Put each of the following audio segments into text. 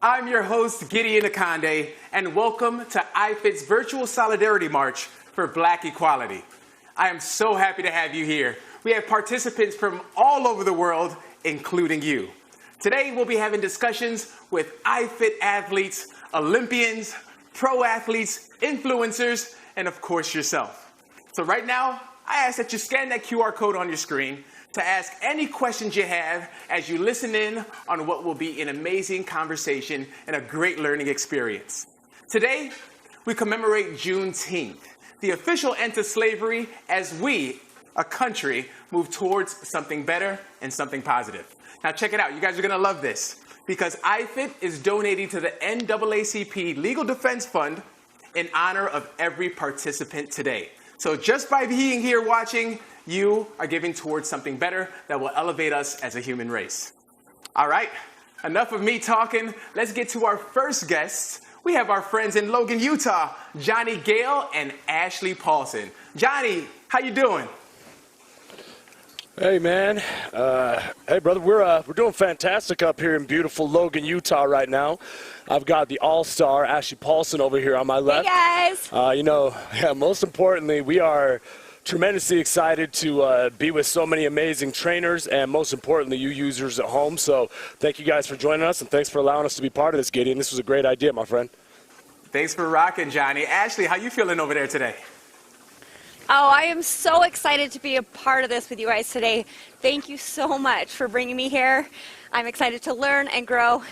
I'm your host, Gideon Akande, and welcome to iFit's Virtual Solidarity March for Black Equality. I am so happy to have you here. We have participants from all over the world, including you. Today, we'll be having discussions with iFit athletes, Olympians, pro athletes, influencers, and of course yourself. So right now, I ask that you scan that QR code on your screen to ask any questions you have as you listen in on what will be an amazing conversation and a great learning experience. Today, we commemorate Juneteenth, the official end to slavery as we, a country, move towards something better and something positive. Now check it out, you guys are gonna love this, because iFit is donating to the NAACP Legal Defense Fund in honor of every participant today. So just by being here watching, you are giving towards something better that will elevate us as a human race. All right, enough of me talking. Let's get to our first guests. We have our friends in Logan, Utah, Johnny Gale and Ashley Paulson. Johnny, how you doing? Hey, man. Hey, brother. We're doing fantastic up here in beautiful Logan, Utah right now. I've got the all-star Ashley Paulson over here on my left. Hey, guys. Most importantly, we are tremendously excited to be with so many amazing trainers and, most importantly, you users at home. So thank you guys for joining us, and thanks for allowing us to be part of this, Gideon. This was a great idea, my friend. Thanks for rocking, Johnny. Ashley, how you feeling over there today? Oh, I am so excited to be a part of this with you guys today. Thank you so much for bringing me here. I'm excited to learn and grow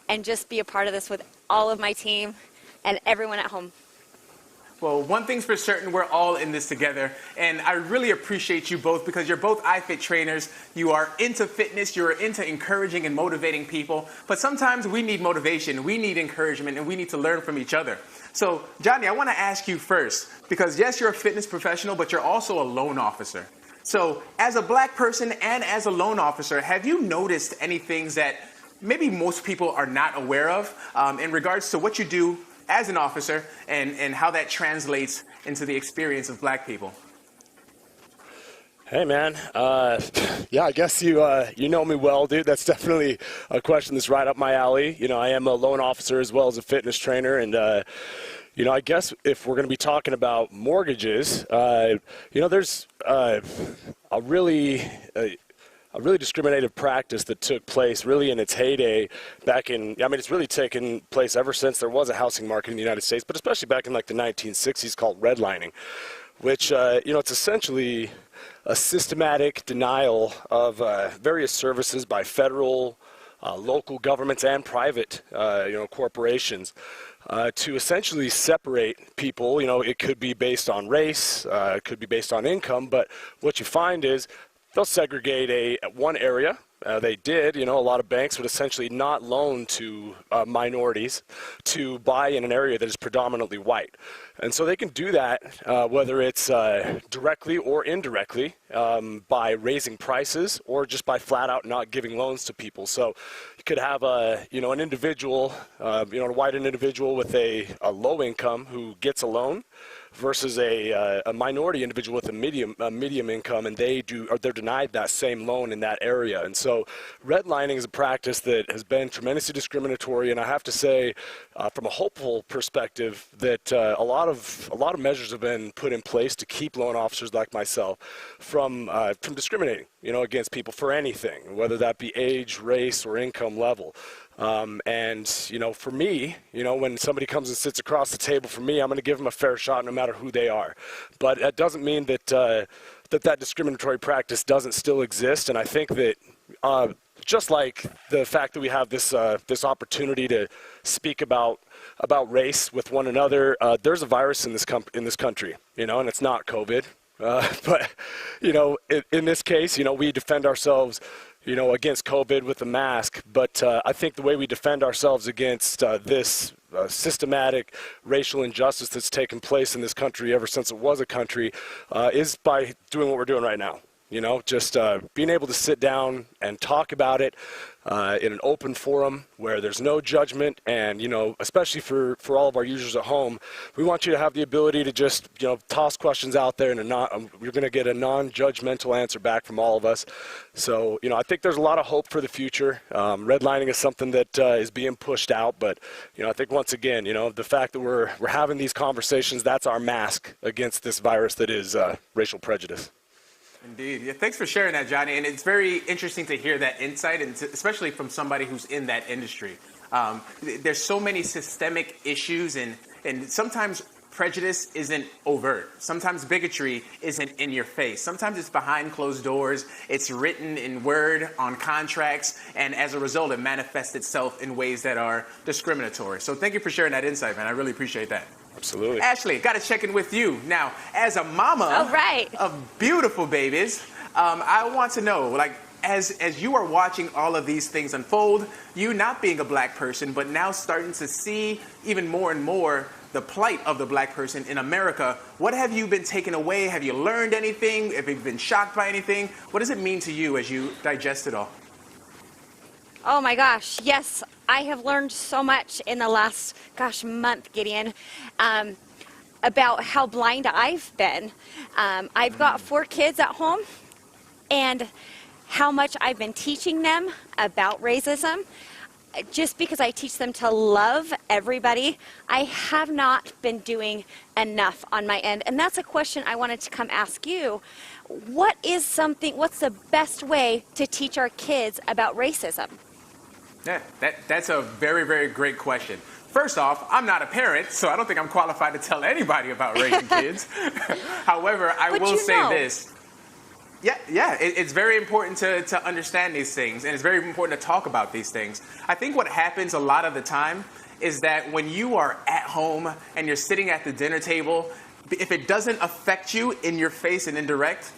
and just be a part of this with all of my team and everyone at home. Well, one thing's for certain, we're all in this together, and I really appreciate you both because you're both iFit trainers. You are into fitness, you're into encouraging and motivating people, but sometimes we need motivation, we need encouragement, and we need to learn from each other. So, Johnny, I want to ask you first, because yes, you're a fitness professional, but you're also a loan officer. So, as a black person and as a loan officer, have you noticed any things that maybe most people are not aware of in regards to what you do as an officer and how that translates into the experience of black people? Hey, man. Yeah, I guess you know me well, dude. That's definitely a question that's right up my alley. You know, I am a loan officer as well as a fitness trainer, and I guess if we're going to be talking about mortgages, there's a really discriminative practice that took place really in its heyday back in, it's really taken place ever since there was a housing market in the United States, but especially back in like the 1960s, called redlining, which, it's essentially a systematic denial of various services by federal, local governments and private, corporations to essentially separate people. It could be based on race, it could be based on income, but what you find is they'll segregate one area. They did, a lot of banks would essentially not loan to minorities to buy in an area that is predominantly white. And so they can do that, whether it's directly or indirectly, by raising prices or just by flat out not giving loans to people. So you could have an individual, a white individual with a low income who gets a loan versus a minority individual with a medium income, and they're denied that same loan in that area. And so redlining is a practice that has been tremendously discriminatory, and I have to say, from a hopeful perspective, that a lot of measures have been put in place to keep loan officers like myself from discriminating, against people for anything, whether that be age, race, or income level. For me, when somebody comes and sits across the table from me, I'm going to give them a fair shot no matter who they are. But that doesn't mean that that discriminatory practice doesn't still exist. And I think that just like the fact that we have this opportunity to speak about race with one another, there's a virus in this country, and it's not COVID. But in this case, we defend ourselves against COVID with a mask, but I think the way we defend ourselves against this systematic racial injustice that's taken place in this country ever since it was a country is by doing what we're doing right now. You know, just being able to sit down and talk about it in an open forum where there's no judgment, and, you know, especially for all of our users at home, we want you to have the ability to just, you know, toss questions out there, and you're going to get a non-judgmental answer back from all of us. So, you know, I think there's a lot of hope for the future. Redlining is something that is being pushed out, but, you know, I think once again, you know, the fact that we're having these conversations, that's our mask against this virus that is racial prejudice. Indeed. Yeah, thanks for sharing that, Johnny. And it's very interesting to hear that insight, and especially from somebody who's in that industry. There's so many systemic issues, and sometimes prejudice isn't overt. Sometimes bigotry isn't in your face. Sometimes it's behind closed doors. It's written in word on contracts, and as a result, it manifests itself in ways that are discriminatory. So thank you for sharing that insight, man. I really appreciate that. Absolutely. Ashley, got to check in with you. Now, as a mama of beautiful babies, I want to know, like, as you are watching all of these things unfold, you not being a black person, but now starting to see even more and more the plight of the black person in America, what have you been taken away? Have you learned anything? Have you been shocked by anything? What does it mean to you as you digest it all? Oh my gosh, yes, I have learned so much in the last, month, Gideon, about how blind I've been. I've got 4 kids at home, and how much I've been teaching them about racism. Just because I teach them to love everybody, I have not been doing enough on my end. And that's a question I wanted to come ask you. What's the best way to teach our kids about racism? Yeah, that's a very, very great question. First off, I'm not a parent, so I don't think I'm qualified to tell anybody about raising kids. However, I will say this. Yeah, it's very important to understand these things, and it's very important to talk about these things. I think what happens a lot of the time is that when you are at home and you're sitting at the dinner table, if it doesn't affect you in your face and indirect,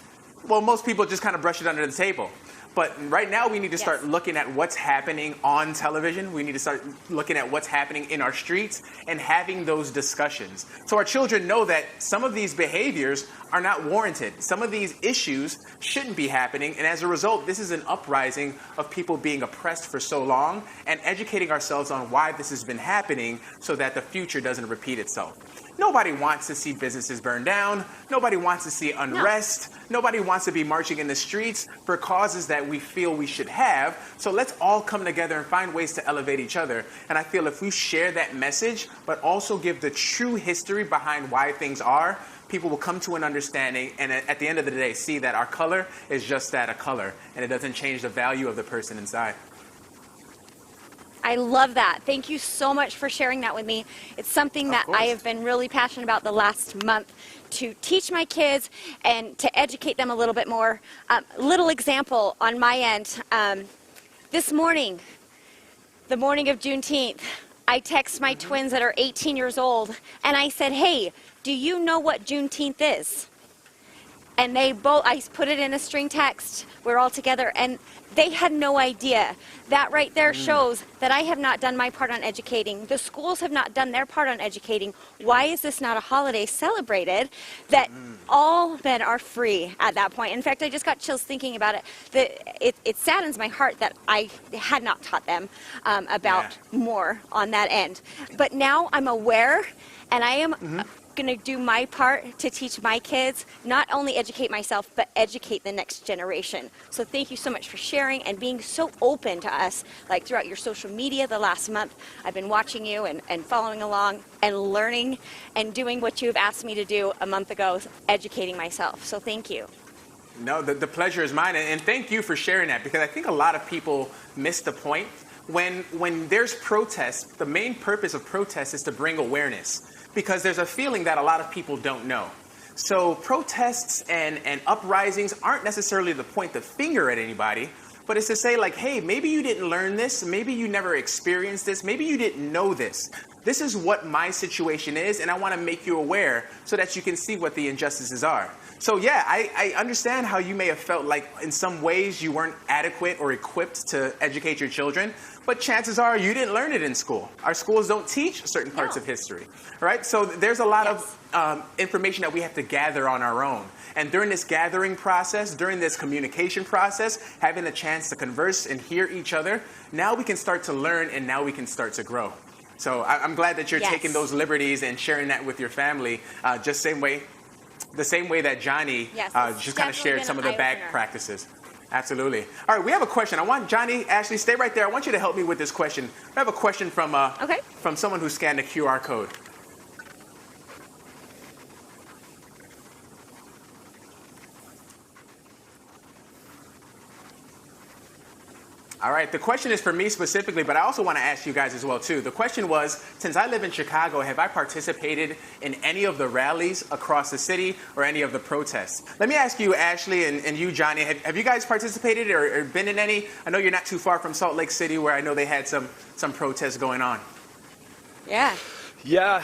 well, most people just kind of brush it under the table. But right now, we need to start looking at what's happening on television. We need to start looking at what's happening in our streets and having those discussions. So our children know that some of these behaviors are not warranted. Some of these issues shouldn't be happening. And as a result, this is an uprising of people being oppressed for so long, and educating ourselves on why this has been happening so that the future doesn't repeat itself. Nobody wants to see businesses burn down. Nobody wants to see unrest. Nobody wants to be marching in the streets for causes that we feel we should have. So let's all come together and find ways to elevate each other. And I feel if we share that message, but also give the true history behind why things are, people will come to an understanding, and at the end of the day, see that our color is just that, a color, and it doesn't change the value of the person inside. I love that. Thank you so much for sharing that with me. It's something that I have been really passionate about the last month, to teach my kids and to educate them a little bit more. Little example on my end. This morning, the morning of Juneteenth, I text my twins that are 18 years old, and I said, hey, do you know what Juneteenth is? And I put it in a string text. We're all together, and they had no idea. That right there shows that I have not done my part on educating. The schools have not done their part on educating. Why is this not a holiday celebrated that all men are free at that point? In fact, I just got chills thinking about it. It saddens my heart that I had not taught them about more on that end. But now I'm aware, and I am going to do my part to teach my kids, not only educate myself, but educate the next generation. So thank you so much for sharing and being so open to us, like throughout your social media the last month. I've been watching you and following along and learning and doing what you have asked me to do a month ago, educating myself. So thank you. No, the pleasure is mine. And thank you for sharing that, because I think a lot of people miss the point. When there's protests, the main purpose of protests is to bring awareness, because there's a feeling that a lot of people don't know. So protests and uprisings aren't necessarily to point the finger at anybody, but it's to say, like, hey, maybe you didn't learn this, maybe you never experienced this, maybe you didn't know this. This is what my situation is, and I want to make you aware so that you can see what the injustices are. So yeah, I understand how you may have felt like in some ways you weren't adequate or equipped to educate your children, but chances are you didn't learn it in school. Our schools don't teach certain parts of history, right? So there's a lot of information that we have to gather on our own. And during this gathering process, during this communication process, having a chance to converse and hear each other, now we can start to learn and now we can start to grow. So I'm glad that you're taking those liberties and sharing that with your family, the same way that Johnny just kind of shared some of the back practices. Absolutely. All right, we have a question. I want Johnny, Ashley, stay right there. I want you to help me with this question. I have a question from someone who scanned the QR code. All right, the question is for me specifically, but I also want to ask you guys as well, too. The question was, since I live in Chicago, have I participated in any of the rallies across the city or any of the protests? Let me ask you, Ashley, and you, Johnny, have you guys participated or been in any? I know you're not too far from Salt Lake City, where I know they had some protests going on. Yeah. Yeah,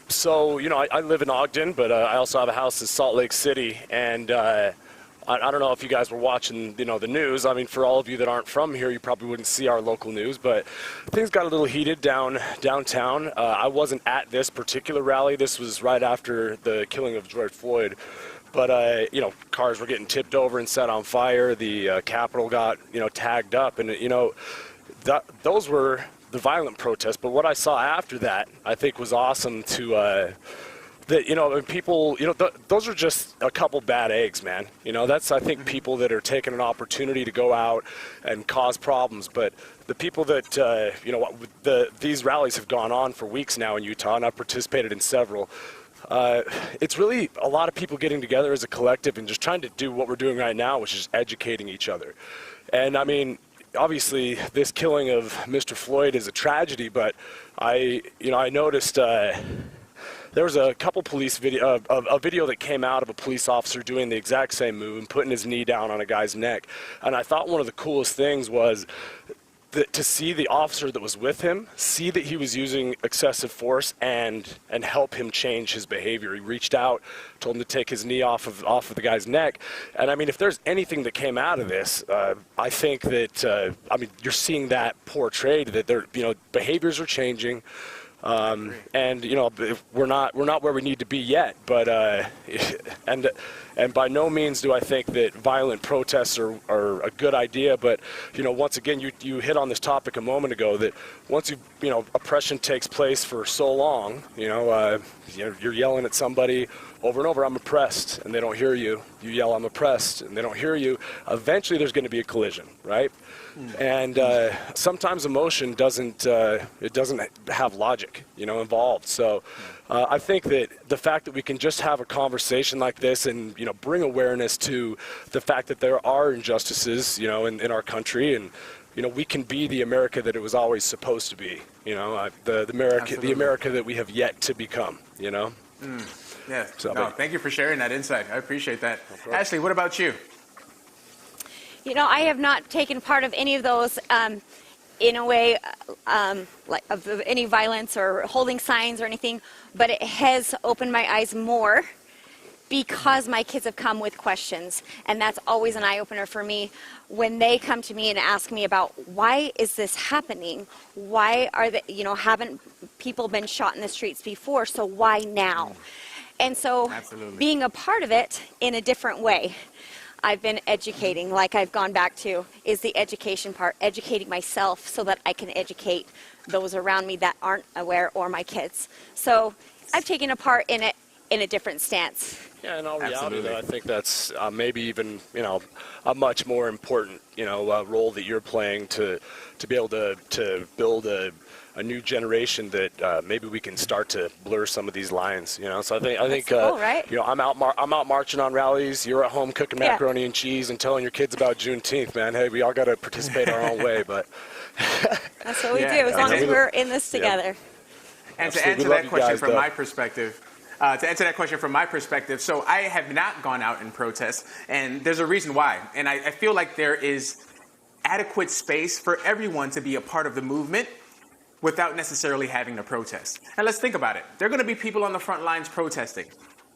so, you know, I live in Ogden, but I also have a house in Salt Lake City, and I don't know if you guys were watching, you know, the news. I mean, for all of you that aren't from here, you probably wouldn't see our local news, but things got a little heated downtown. I wasn't at this particular rally. This was right after the killing of George Floyd. But, you know, cars were getting tipped over and set on fire. The Capitol got, you know, tagged up. And, you know, those were the violent protests. But what I saw after that, I think was awesome to that, you know, people, you know, those are just a couple bad eggs, man. You know, that's, I think, people that are taking an opportunity to go out and cause problems. But the people that, you know, these rallies have gone on for weeks now in Utah, and I've participated in several. It's really a lot of people getting together as a collective and just trying to do what we're doing right now, which is educating each other. And I mean, obviously, this killing of Mr. Floyd is a tragedy, but I noticed there was a couple police video, a video that came out of a police officer doing the exact same move and putting his knee down on a guy's neck. And I thought one of the coolest things was to see the officer that was with him, see that he was using excessive force and help him change his behavior. He reached out, told him to take his knee off of the guy's neck. And I mean, if there's anything that came out of this, I think that, I mean, you're seeing that portrayed, that you know, behaviors are changing. And you know, we're not where we need to be yet, but and by no means do I think that violent protests are a good idea. But you know, once again, you hit on this topic a moment ago, that once you know, oppression takes place for so long, you know, you're yelling at somebody over and over, I'm oppressed, and they don't hear you. You yell, I'm oppressed, and they don't hear you. Eventually, there's going to be a collision, right? And sometimes emotion doesn't have logic, you know, involved. So I think that the fact that we can just have a conversation like this and, you know, bring awareness to the fact that there are injustices, you know, in our country, and you know, we can be the America that it was always supposed to be, you know, the America that we have yet to become, you know. Yeah. So, no, thank you for sharing that insight. I appreciate that. Ashley, what about you? You know, I have not taken part of any of those in a way like of any violence or holding signs or anything, but it has opened my eyes more because my kids have come with questions, and that's always an eye-opener for me when they come to me and ask me about why is this happening? Why are the, you know, haven't people been shot in the streets before, so why now? And so being a part of it in a different way, I've been educating, like I've gone back to, is the education part, educating myself so that I can educate those around me that aren't aware, or my kids. So I've taken a part in it in a different stance. Yeah, in all reality, though, I think that's maybe even, you know, a much more important, you know, role that you're playing to be able to build a new generation that maybe we can start to blur some of these lines, you know. So I think cool, right? You know, I'm out marching on rallies. You're at home cooking macaroni and cheese and telling your kids about Juneteenth, man. Hey, we all got to participate our own way, but that's what we do, as long as we're in this together. And to answer that question from my perspective. So I have not gone out and protest, and there's a reason why. And I feel like there is adequate space for everyone to be a part of the movement without necessarily having to protest. And let's think about it. There are going to be people on the front lines protesting.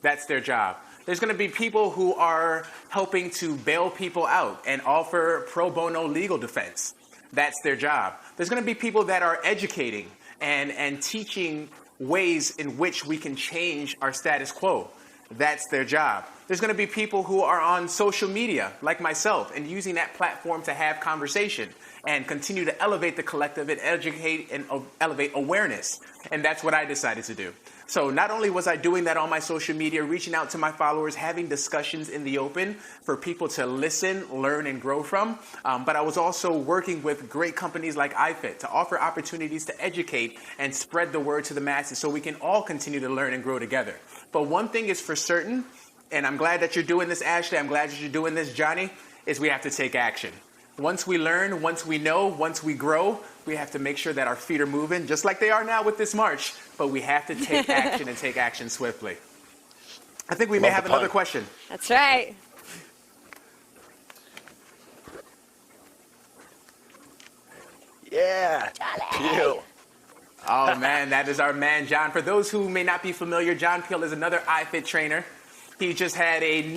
That's their job. There's going to be people who are helping to bail people out and offer pro bono legal defense. That's their job. There's going to be people that are educating and teaching ways in which we can change our status quo. That's their job. There's going to be people who are on social media, like myself, and using that platform to have conversation and continue to elevate the collective and educate and elevate awareness. And that's what I decided to do. So not only was I doing that on my social media, reaching out to my followers, having discussions in the open for people to listen, learn, and grow from, but I was also working with great companies like iFit to offer opportunities to educate and spread the word to the masses so we can all continue to learn and grow together. But one thing is for certain, and I'm glad that you're doing this, Ashley, I'm glad that you're doing this, Johnny, is we have to take action. Once we learn, once we know, once we grow, we have to make sure that our feet are moving, just like they are now with this march, but we have to take action and take action swiftly. I think we may have another question. That's right. Yeah. Peel. Oh man, that is our man, John. For those who may not be familiar, John Peel is another iFit trainer. He just had he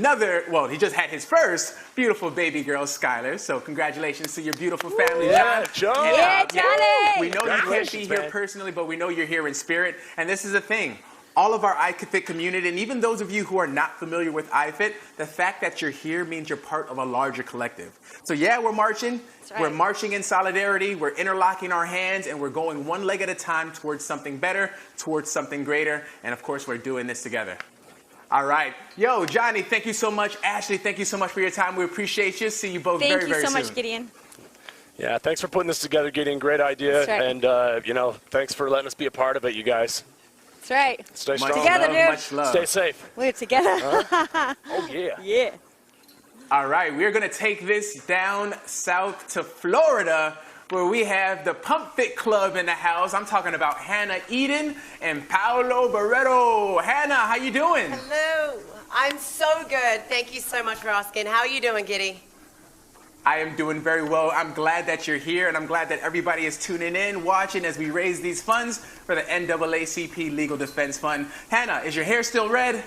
just had his first beautiful baby girl, Skylar. So congratulations to your beautiful family, John. John. Yeah, Johnny. We know you can't be here personally, but we know you're here in spirit. And this is the thing. All of our iFit community, and even those of you who are not familiar with iFit, the fact that you're here means you're part of a larger collective. So yeah, we're marching. Right. We're marching in solidarity. We're interlocking our hands, and we're going one leg at a time towards something better, towards something greater. And of course, we're doing this together. All right. Yo, Johnny, thank you so much. Ashley, thank you so much for your time. We appreciate you. See you both very, very soon. Thank you so much, Gideon. Yeah, thanks for putting this together, Gideon. Great idea. That's right. And, thanks for letting us be a part of it, you guys. That's right. Stay Much strong. Together, love, dude. much love. Stay safe. We're together. Oh, yeah. Yeah. All right, we're going to take this down south to Florida, where we have the Pump Fit Club in the house. I'm talking about Hannah Eden and Paolo Barreto. Hannah, how you doing? Hello. I'm so good. Thank you so much for asking. How are you doing, Giddy? I am doing very well. I'm glad that you're here, and I'm glad that everybody is tuning in, watching as we raise these funds for the NAACP Legal Defense Fund. Hannah, is your hair still red?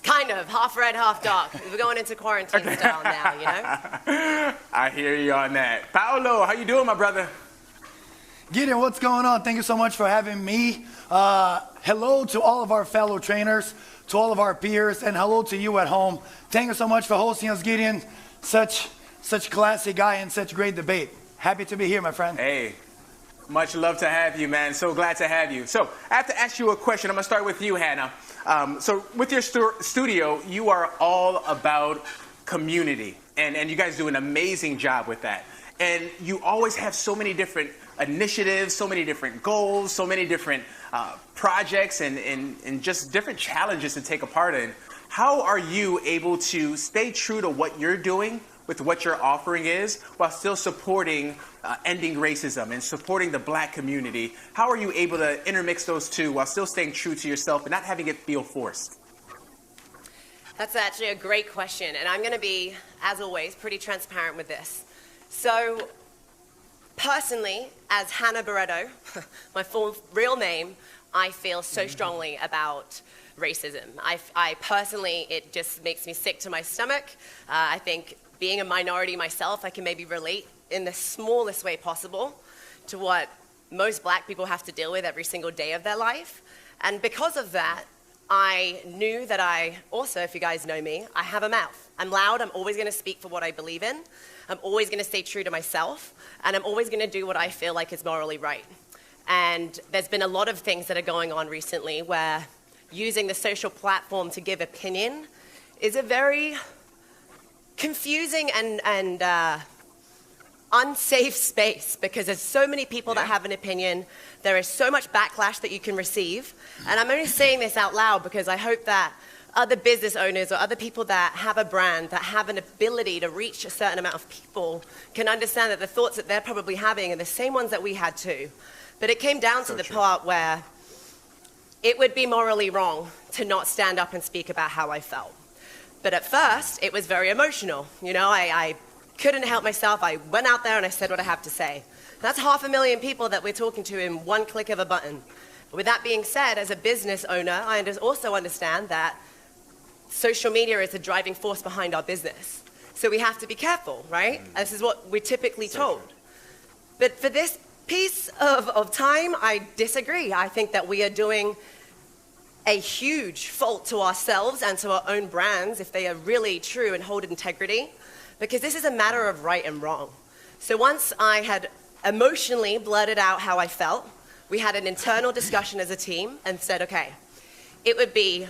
Kind of. Half red, half dark. We're going into quarantine style now, you know? I hear you on that. Paolo, how you doing, my brother? Gideon, what's going on? Thank you so much for having me. Hello to all of our fellow trainers, to all of our peers, and hello to you at home. Thank you so much for hosting us, Gideon. Such classy guy and such great debate. Happy to be here, my friend. Hey, much love to have you, man. So glad to have you. So I have to ask you a question. I'm going to start with you, Hannah. So with your studio, you are all about community, and you guys do an amazing job with that. And you always have so many different initiatives, so many different goals, so many different projects and just different challenges to take a part in. How are you able to stay true to what you're doing with what your offering is while still supporting ending racism and supporting the Black community? How are you able to intermix those two while still staying true to yourself and not having it feel forced? That's actually a great question, and I'm going to be, as always, pretty transparent with this. So, personally, as Hannah Barreto, my full real name, I feel so strongly about racism. I personally, it just makes me sick to my stomach. I think being a minority myself, I can maybe relate in the smallest way possible to what most Black people have to deal with every single day of their life. And because of that, I knew that I also, if you guys know me, I have a mouth. I'm loud. I'm always going to speak for what I believe in. I'm always going to stay true to myself. And I'm always going to do what I feel like is morally right. And there's been a lot of things that are going on recently where using the social platform to give opinion is a very confusing and unsafe space, because there's so many people that have an opinion. There is so much backlash that you can receive. And I'm only saying this out loud because I hope that other business owners or other people that have a brand, that have an ability to reach a certain amount of people, can understand that the thoughts that they're probably having are the same ones that we had too. But it came down to the part where it would be morally wrong to not stand up and speak about how I felt. But at first, it was very emotional. You know, I couldn't help myself. I went out there and I said what I have to say. That's 500,000 people that we're talking to in one click of a button. With that being said, as a business owner, I also understand that social media is the driving force behind our business. So we have to be careful, right? This is what we're typically told. But for this piece of time, I disagree. I think that we are doing a huge fault to ourselves and to our own brands if they are really true and hold integrity, because this is a matter of right and wrong. So once I had emotionally blurted out how I felt, we had an internal discussion as a team and said, okay, it would be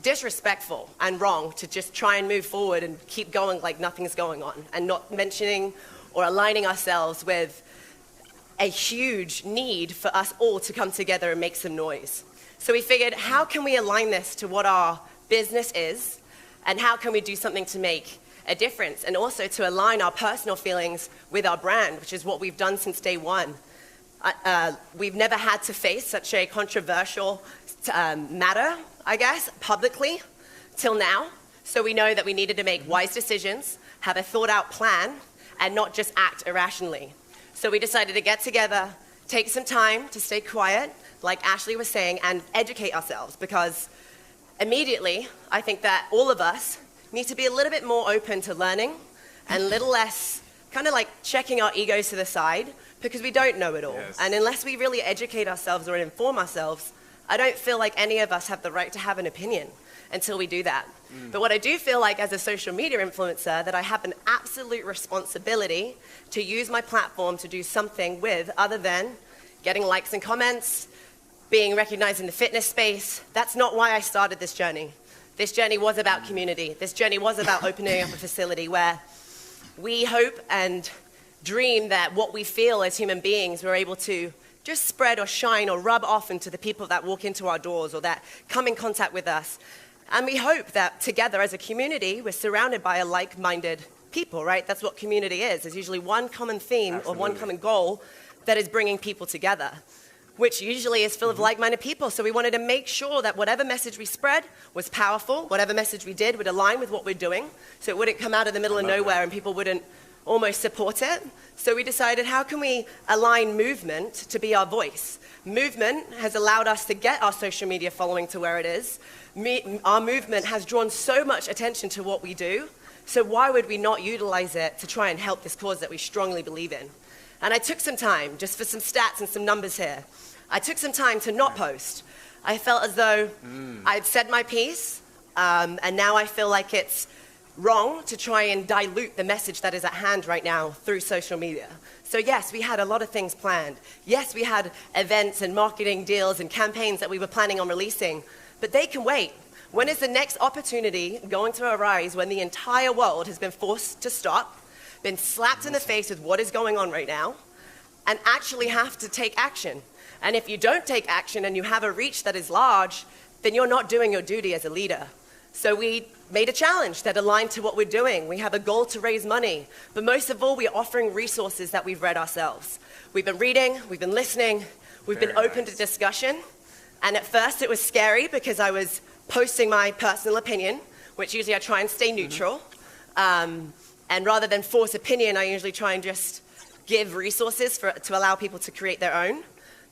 disrespectful and wrong to just try and move forward and keep going like nothing's going on and not mentioning or aligning ourselves with a huge need for us all to come together and make some noise. So we figured, how can we align this to what our business is, and how can we do something to make a difference, and also to align our personal feelings with our brand, which is what we've done since day one. We've never had to face such a controversial matter, I guess, publicly till now. So we know that we needed to make wise decisions, have a thought out plan, and not just act irrationally. So we decided to get together, take some time to stay quiet, like Ashley was saying, and educate ourselves, because immediately I think that all of us need to be a little bit more open to learning and a little less kind of like checking our egos to the side, because we don't know it all. Yes. And unless we really educate ourselves or inform ourselves, I don't feel like any of us have the right to have an opinion until we do that. But what I do feel like as a social media influencer, that I have an absolute responsibility to use my platform to do something with, other than getting likes and comments, being recognized in the fitness space. That's not why I started this journey. This journey was about community. This journey was about opening up a facility where we hope and dream that what we feel as human beings, we're able to just spread or shine or rub off into the people that walk into our doors or that come in contact with us. And we hope that together as a community, we're surrounded by a like-minded people, right? That's what community is. There's usually one common theme or one common goal that is bringing people together, which usually is full of like-minded people. So we wanted to make sure that whatever message we spread was powerful, whatever message we did would align with what we're doing, so it wouldn't come out of the middle of nowhere and people wouldn't almost support it. So we decided, how can we align movement to be our voice? Movement has allowed us to get our social media following to where it is. Our movement has drawn so much attention to what we do, so why would we not utilize it to try and help this cause that we strongly believe in? And I took some time, just for some stats and some numbers here, I took some time to not post. I felt as though I'd said my piece, and now I feel like it's wrong to try and dilute the message that is at hand right now through social media. So yes, we had a lot of things planned. Yes, we had events and marketing deals and campaigns that we were planning on releasing, but they can wait. When is the next opportunity going to arise when the entire world has been forced to stop, been slapped in the face with what is going on right now, and actually have to take action? And if you don't take action and you have a reach that is large, then you're not doing your duty as a leader. So we made a challenge that aligned to what we're doing. We have a goal to raise money, but most of all, we're offering resources that we've read ourselves. We've been reading, we've been listening, we've been open to discussion. And at first it was scary because I was posting my personal opinion, which usually I try and stay neutral. And rather than force opinion, I usually try and just give resources to allow people to create their own.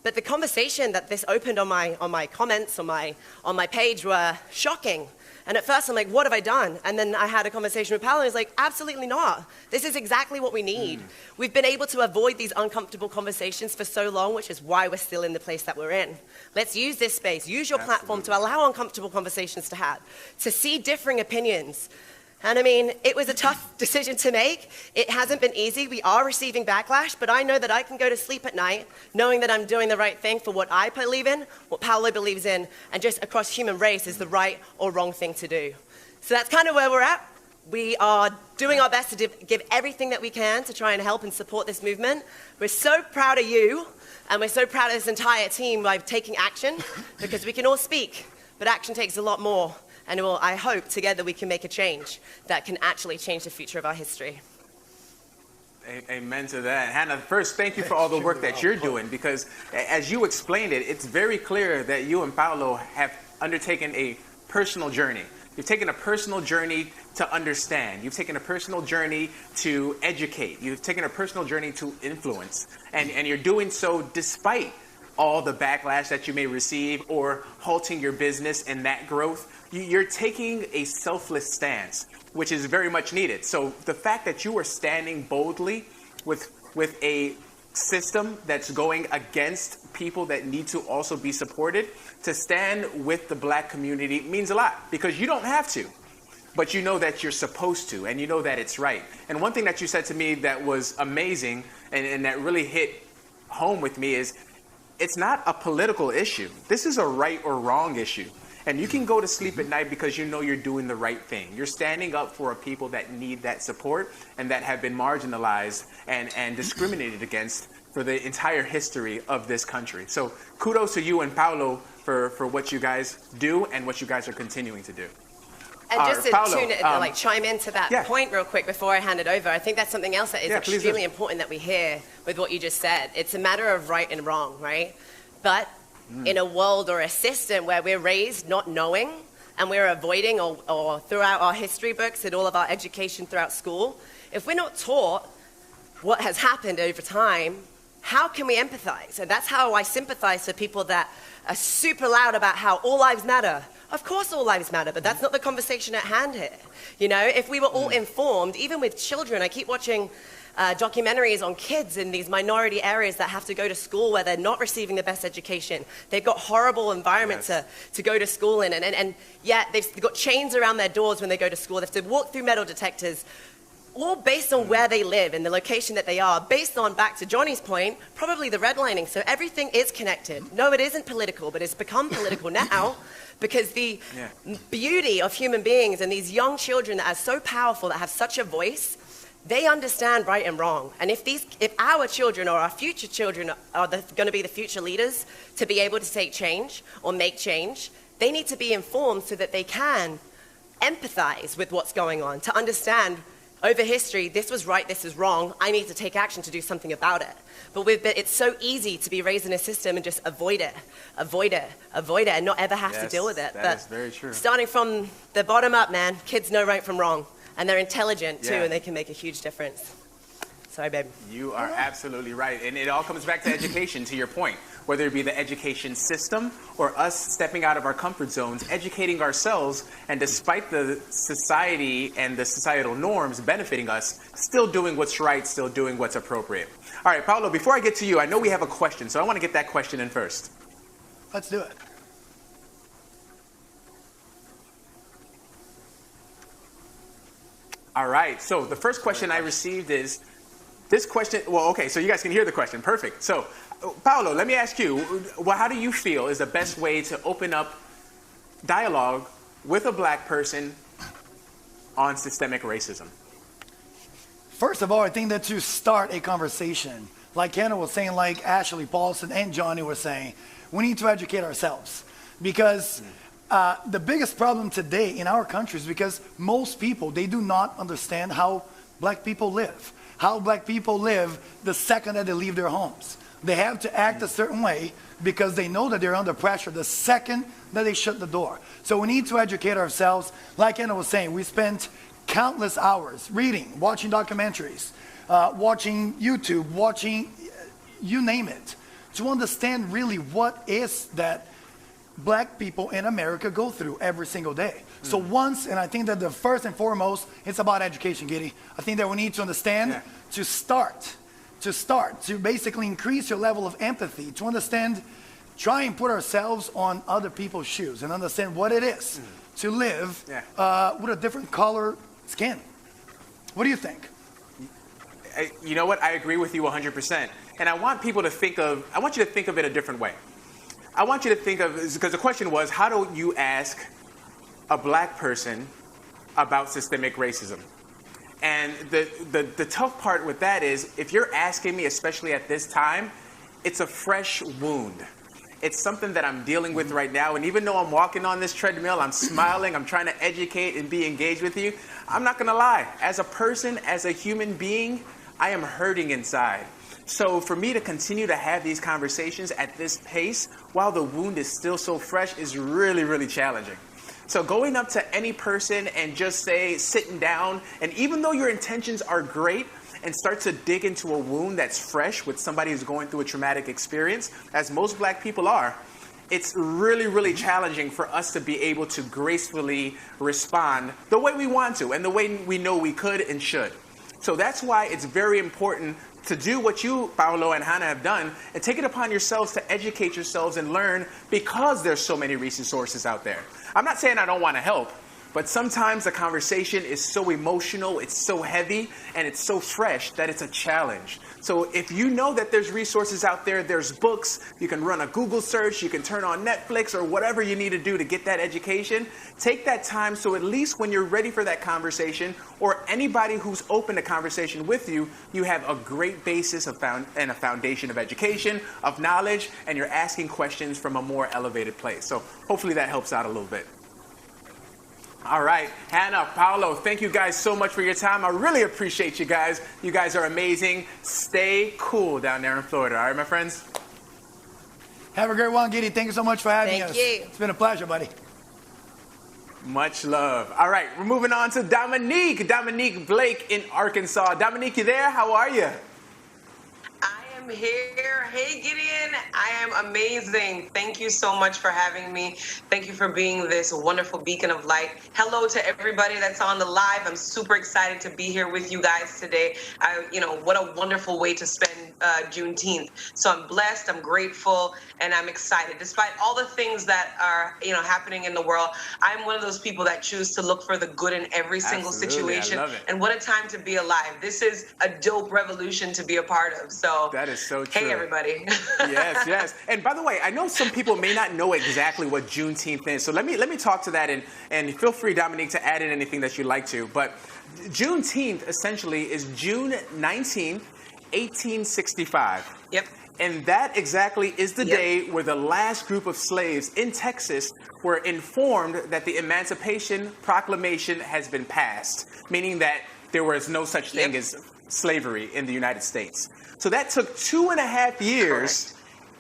But the conversation that this opened on my comments, on my page, were shocking. And at first I'm like, what have I done? And then I had a conversation with Paolo, and he's like, absolutely not. This is exactly what we need. We've been able to avoid these uncomfortable conversations for so long, which is why we're still in the place that we're in. Let's use this space, use your platform to allow uncomfortable conversations to have, to see differing opinions. And I mean, it was a tough decision to make. It hasn't been easy. We are receiving backlash, but I know that I can go to sleep at night knowing that I'm doing the right thing for what I believe in, what Paolo believes in, and just across human race is the right or wrong thing to do. So that's kind of where we're at. We are doing our best to give everything that we can to try and help and support this movement. We're so proud of you, and we're so proud of this entire team by taking action, because we can all speak, but action takes a lot more. And I hope together we can make a change that can actually change the future of our history. Amen to that. Hannah, first, thank you for all the work that you're doing, because as you explained it, it's very clear that you and Paolo have undertaken a personal journey. You've taken a personal journey to understand. You've taken a personal journey to educate. You've taken a personal journey to influence. And you're doing so despite all the backlash that you may receive or halting your business and that growth. You're taking a selfless stance, which is very much needed. So the fact that you are standing boldly with a system that's going against people that need to also be supported, to stand with the Black community means a lot, because you don't have to, but you know that you're supposed to, and you know that it's right. And one thing that you said to me that was amazing and that really hit home with me is, it's not a political issue. This is a right or wrong issue. And you can go to sleep at night because you know you're doing the right thing. You're standing up for a people that need that support and that have been marginalized and discriminated against for the entire history of this country. So kudos to you and Paulo for what you guys do and what you guys are continuing to do. And just to Paulo, chime into that point real quick before I hand it over, I think that's something else that is extremely important that we hear with what you just said. It's a matter of right and wrong, right? But in a world or a system where we're raised not knowing and we're avoiding or throughout our history books and all of our education throughout school, if we're not taught what has happened over time, how can we empathize? And that's how I sympathize for people that are super loud about how all lives matter. Of course all lives matter, but that's not the conversation at hand here. You know, if we were all informed, even with children, I keep watching documentaries on kids in these minority areas that have to go to school where they're not receiving the best education. They've got horrible environments to go to school in, and yet they've got chains around their doors when they go to school. They have to walk through metal detectors, all based on where they live and the location that they are, based on, back to Johnny's point, probably the redlining. So everything is connected. No, it isn't political, but it's become political now because the beauty of human beings and these young children that are so powerful, that have such a voice, they understand right and wrong. And if our children or our future children are going to be the future leaders to be able to take change or make change, they need to be informed so that they can empathize with what's going on, to understand over history, this was right, this is wrong, I need to take action to do something about it. But it's so easy to be raised in a system and just avoid it, and not ever have to deal with it. That is very true. Starting from the bottom up, man, kids know right from wrong. And they're intelligent too, and they can make a huge difference. Sorry, babe. You are absolutely right. And it all comes back to education, to your point. Whether it be the education system or us stepping out of our comfort zones, educating ourselves, and despite the society and the societal norms benefiting us, still doing what's right, still doing what's appropriate. All right, Paulo, before I get to you, I know we have a question, so I want to get that question in first. Let's do it. All right, so the first question I received is this question. Well, okay, so you guys can hear the question. Perfect. So, Paulo, let me ask you, well, how do you feel is the best way to open up dialogue with a Black person on systemic racism? First of all, I think that to start a conversation, like Hannah was saying, like Ashley Paulson and Johnny were saying, we need to educate ourselves. Because the biggest problem today in our country is because most people, they do not understand how Black people live. How Black people live the second that they leave their homes. They have to act a certain way because they know that they're under pressure the second that they shut the door. So we need to educate ourselves. Like Anna was saying, we spent countless hours reading, watching documentaries, watching YouTube, watching, you name it, to understand really what is that Black people in America go through every single day. So once, and I think that the first and foremost, it's about education, Giddy. I think that we need to understand to basically increase your level of empathy, to understand, try and put ourselves on other people's shoes and understand what it is to live with a different color skin. What do you think? You know what? I agree with you 100%. And I want people to think of, I want you to think of it a different way. I want you to think of, because the question was, how do you ask a Black person about systemic racism? And the tough part with that is, if you're asking me, especially at this time, it's a fresh wound. It's something that I'm dealing with right now. And even though I'm walking on this treadmill, I'm smiling, I'm trying to educate and be engaged with you, I'm not going to lie. As a person, as a human being, I am hurting inside. So for me to continue to have these conversations at this pace while the wound is still so fresh is really, really challenging. So going up to any person and just sitting down, and even though your intentions are great and start to dig into a wound that's fresh with somebody who's going through a traumatic experience, as most Black people are, it's really, really challenging for us to be able to gracefully respond the way we want to and the way we know we could and should. So that's why it's very important to do what you, Paolo and Hannah, have done and take it upon yourselves to educate yourselves and learn, because there's so many resources out there. I'm not saying I don't want to help, but sometimes the conversation is so emotional, it's so heavy, and it's so fresh that it's a challenge. So if you know that there's resources out there, there's books, you can run a Google search, you can turn on Netflix or whatever you need to do to get that education, take that time so at least when you're ready for that conversation, or anybody who's open to conversation with you, you have a great basis and a foundation of education, of knowledge, and you're asking questions from a more elevated place. So hopefully that helps out a little bit. All right, Hannah, Paolo, thank you guys so much for your time. I really appreciate you guys. You guys are amazing. Stay cool down there in Florida. All right, my friends? Have a great one, Giddy. Thank you so much for having us. Thank you. It's been a pleasure, buddy. Much love. All right, we're moving on to Dominique Blake in Arkansas. Dominique, you there? How are you? I am here. Hey, Gideon. I am amazing. Thank you so much for having me. Thank you for being this wonderful beacon of light. Hello to everybody that's on the live. I'm super excited to be here with you guys today. What a wonderful way to spend Juneteenth. So I'm blessed, I'm grateful, and I'm excited. Despite all the things that are, happening in the world, I'm one of those people that choose to look for the good in every single situation. I love it. And what a time to be alive. This is a dope revolution to be a part of. So that is so true. Hey, everybody. Yes. And by the way, I know some people may not know exactly what Juneteenth is. So let me talk to that, and feel free, Dominique, to add in anything that you'd like to. But Juneteenth essentially is June 19th, 1865. Yep. And that exactly is the day where the last group of slaves in Texas were informed that the Emancipation Proclamation has been passed, meaning that there was no such thing as slavery in the United States. So that took 2.5 years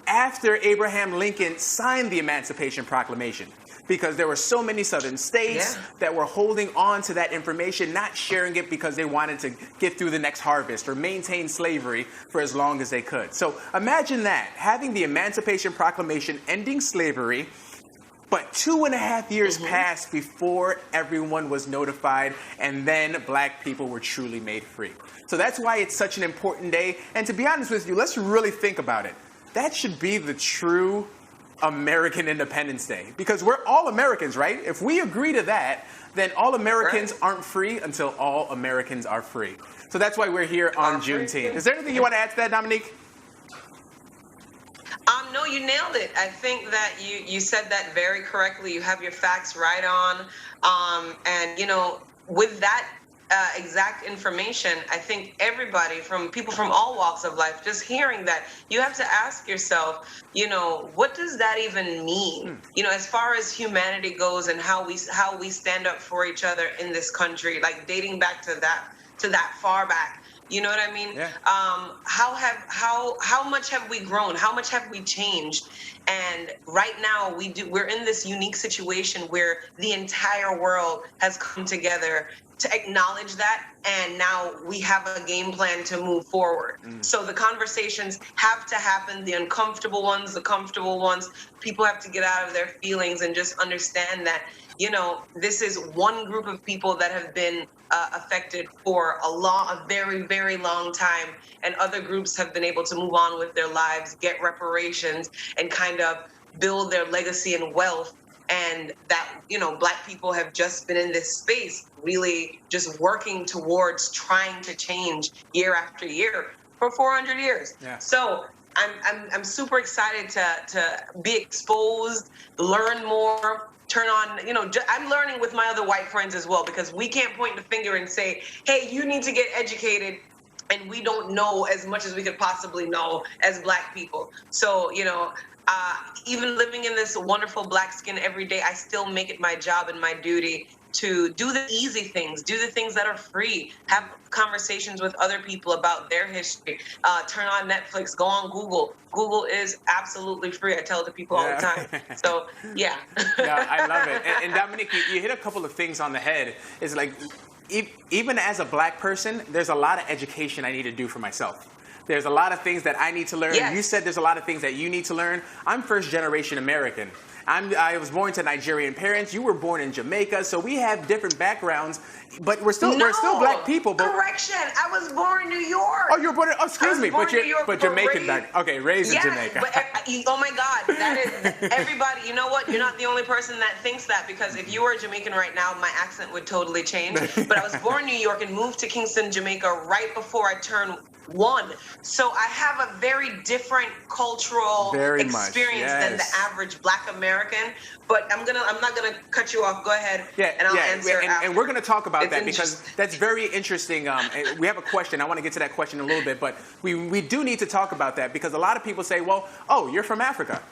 after Abraham Lincoln signed the Emancipation Proclamation, because there were so many southern states that were holding on to that information, not sharing it because they wanted to get through the next harvest or maintain slavery for as long as they could. So imagine that, having the Emancipation Proclamation ending slavery, but 2.5 years passed before everyone was notified, and then Black people were truly made free. So that's why it's such an important day. And to be honest with you, let's really think about it. That should be the true American Independence Day, because we're all Americans, right? If we agree to that, then all Americans aren't free until all Americans are free. So that's why we're here on Juneteenth. Is there anything you want to add to that, Dominique? No, you nailed it. I think that you said that very correctly. You have your facts right on. And, with that exact information, I think everybody, from people from all walks of life, just hearing that, you have to ask yourself, what does that even mean? As far as humanity goes and how we stand up for each other in this country, like dating back to that far back. You know what I mean? Yeah. How much have we grown? How much have we changed? And right now we're in this unique situation where the entire world has come together to acknowledge that, and now we have a game plan to move forward. So the conversations have to happen, the uncomfortable ones, the comfortable ones. People have to get out of their feelings and just understand that, this is one group of people that have been affected for a very, very long time, and other groups have been able to move on with their lives, get reparations, and kind of build their legacy and wealth. And that, Black people have just been in this space, really just working towards trying to change year after year for 400 years. Yeah. So I'm super excited to be exposed, learn more, turn on, I'm learning with my other white friends as well, because we can't point the finger and say, hey, you need to get educated, and we don't know as much as we could possibly know as Black people. So, even living in this wonderful Black skin every day, I still make it my job and my duty to do the easy things, do the things that are free, have conversations with other people about their history, turn on Netflix, go on Google. Google is absolutely free. I tell it to people all the time. So, yeah. Yeah, I love it. And Dominique, you hit a couple of things on the head. It's like, even as a black person, there's a lot of education I need to do for myself. There's a lot of things that I need to learn. Yes. You said there's a lot of things that you need to learn. I'm first generation American. I was born to Nigerian parents. You were born in Jamaica, so we have different backgrounds, but we're still black people. But correction, I was born in New York. oh, you were born in, oh, excuse me, but New York, but Jamaican raised, back. Okay, raised in Jamaica. But, oh my God, that is everybody. You know what? You're not the only person that thinks that, because if you were Jamaican right now, my accent would totally change. But I was born in New York and moved to Kingston, Jamaica right before I turned 1. So I have a very different cultural experience than the average black American. But I'm not gonna cut you off. Go ahead. And I'll answer and we're gonna talk about that because that's very interesting. We have a question. I want to get to that question in a little bit, but we do need to talk about that because a lot of people say, well, oh, you're from Africa.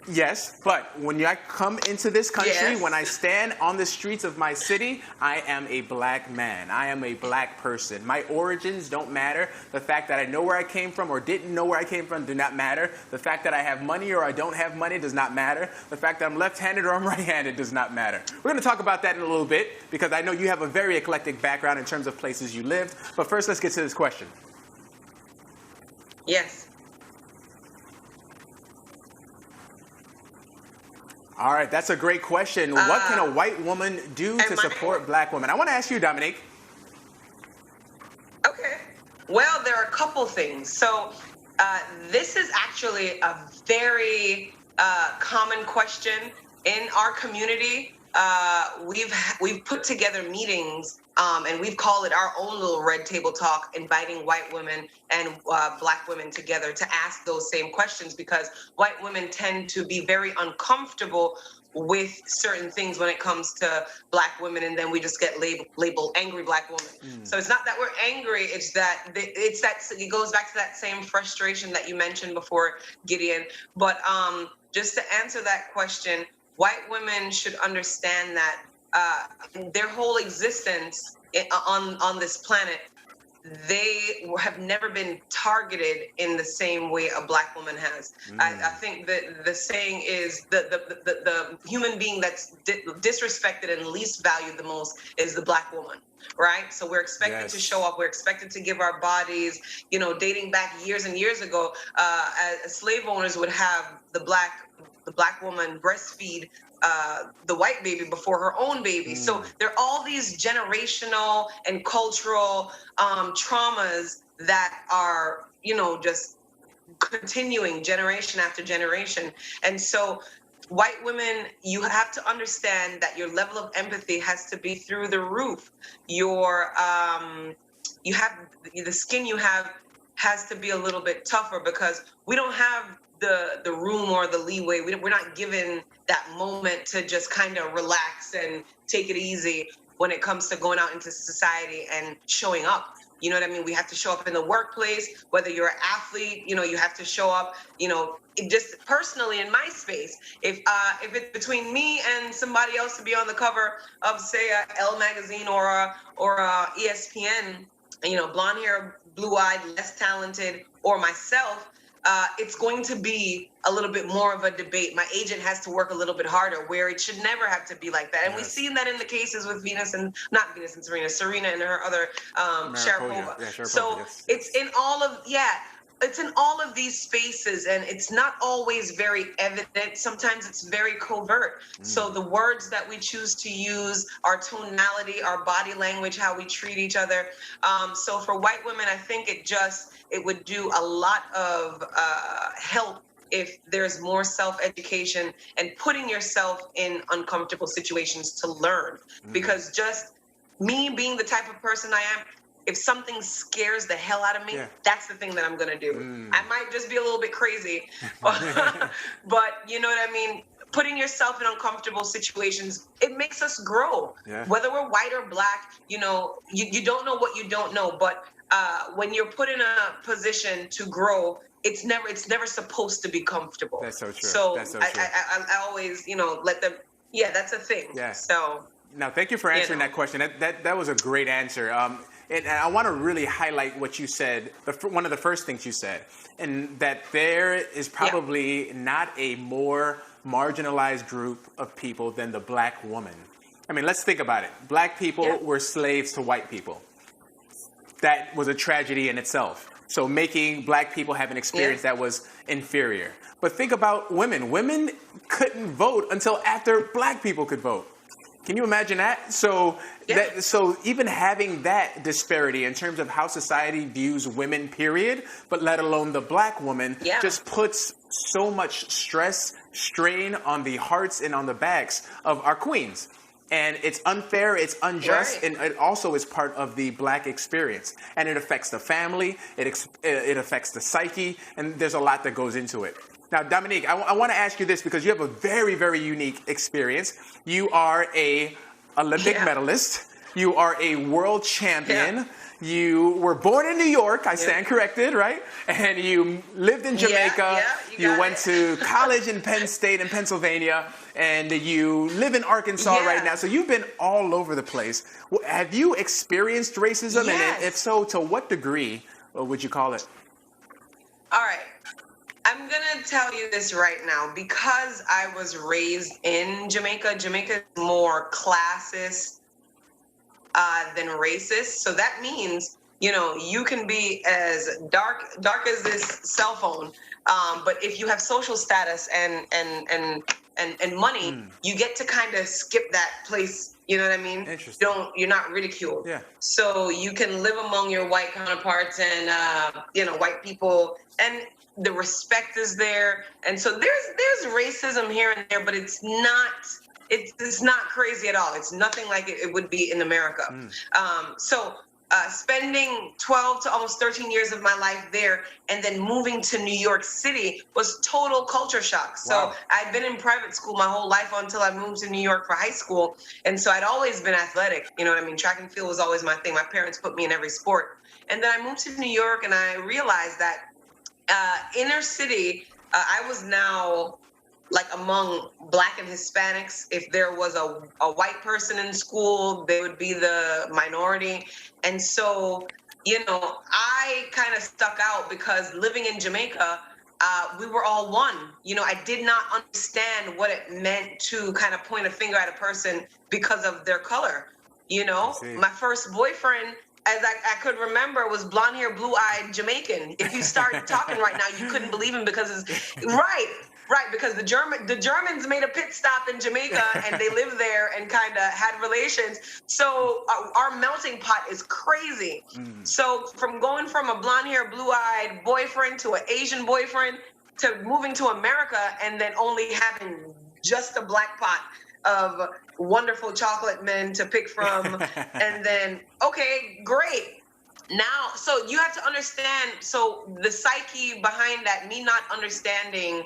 Yes, but when I come into this country, when I stand on the streets of my city, I am a black man. I am a black person. My origins don't matter. The fact that I know where I came from or didn't know where I came from do not matter. The fact that I have money or I don't have money does not matter. The fact that I'm left-handed or I'm right-handed does not matter. We're going to talk about that in a little bit because I know you have a very eclectic background in terms of places you lived. But first, let's get to this question. Yes. All right, that's a great question. What can a white woman do to support black women? I want to ask you, Dominique. Okay. Well, there are a couple things. So this is actually a very common question in our community. We've put together meetings and we've called it our own little red table talk, inviting white women and black women together to ask those same questions, because white women tend to be very uncomfortable with certain things when it comes to black women, and then we just get labeled angry black woman. So it's not that we're angry, it's that it goes back to that same frustration that you mentioned before, Gideon. But just to answer that question, white women should understand that their whole existence on this planet, they have never been targeted in the same way a black woman has. I think that the saying is the human being that's disrespected and least valued the most is the black woman, right? So we're expected to show up. We're expected to give our bodies, dating back years and years ago, as slave owners would have the black woman breastfeed the white baby before her own baby. So there are all these generational and cultural traumas that are, just continuing generation after generation. And so white women, you have to understand that your level of empathy has to be through the roof. Your, you have the skin you have has to be a little bit tougher because we don't have the room or the leeway. We're not given that moment to just kind of relax and take it easy when it comes to going out into society and showing up. You know what I mean? We have to show up in the workplace, whether you're an athlete, you have to show up, just personally in my space. If it's between me and somebody else to be on the cover of, say, a Elle magazine or a ESPN, blonde hair, blue-eyed, less talented, or myself, it's going to be a little bit more of a debate. My agent has to work a little bit harder, where it should never have to be like that. And we've seen that in the cases with Serena and her other Sharapova. It's in all of these spaces, and it's not always very evident. Sometimes it's very covert. So the words that we choose to use, our tonality, our body language, how we treat each other. So for white women, I think it would do a lot of help if there's more self-education and putting yourself in uncomfortable situations to learn. Because just me being the type of person I am, if something scares the hell out of me, that's the thing that I'm going to do. I might just be a little bit crazy, but you know what I mean? Putting yourself in uncomfortable situations, it makes us grow. Whether we're white or black, you don't know what you don't know, but when you're put in a position to grow, it's never supposed to be comfortable. That's so true. So, that's so true. I always, let them. Yeah, that's a thing. Yeah. So. Now, thank you for answering that question. That was a great answer. And I want to really highlight what you said. One of the first things you said, and that there is probably not a more marginalized group of people than the black woman. I mean, let's think about it. Black people were slaves to white people. That was a tragedy in itself. So making black people have an experience that was inferior. But think about women. Women couldn't vote until after black people could vote. Can you imagine that? So, so even having that disparity in terms of how society views women, period, but let alone the black woman, just puts so much stress, strain on the hearts and on the backs of our queens. And it's unfair, it's unjust, and it also is part of the black experience. And it affects the family, it affects the psyche, and there's a lot that goes into it. Now, Dominique, I want to ask you this because you have a very, very unique experience. You are a Olympic medalist. You are a world champion. You were born in New York, I stand corrected, right? And you lived in Jamaica. You went to college in Penn State in Pennsylvania, and you live in Arkansas right now. So you've been all over the place. Have you experienced racism? And if so, to what degree would you call it? All right. I'm going to tell you this right now. Because I was raised in Jamaica, Jamaica is more classist than racist. So that means, you know, you can be as dark as this cell phone, but if you have social status and money, you get to kind of skip that place. You know what I mean? You're not ridiculed. So you can live among your white counterparts and you know, white people, and the respect is there. And so there's racism here and there, but it's not crazy at all. It's nothing like it would be in America. So spending 12 to almost 13 years of my life there and then moving to New York City was total culture shock. So I'd been in private school my whole life until I moved to New York for high school. And so I'd always been athletic. You know what I mean? Track and field was always my thing. My parents put me in every sport. And then I moved to New York and I realized that inner city, I was now like among Black and Hispanics. If there was a white person in school, they would be the minority. And so, you know, I kind of stuck out because living in Jamaica, we were all one. You know, I did not understand what it meant to kind of point a finger at a person because of their color. You know, my first boyfriend, as I could remember, was blonde hair, blue-eyed Jamaican. If you started talking right now, you couldn't believe him because because the Germans made a pit stop in Jamaica and they lived there and kind of had relations. So our melting pot is crazy. So going from a blonde hair, blue-eyed boyfriend to an Asian boyfriend to moving to America and then only having just a black pot of wonderful chocolate men to pick from. And then, okay, great. Now, so you have to understand, so the psyche behind that, me not understanding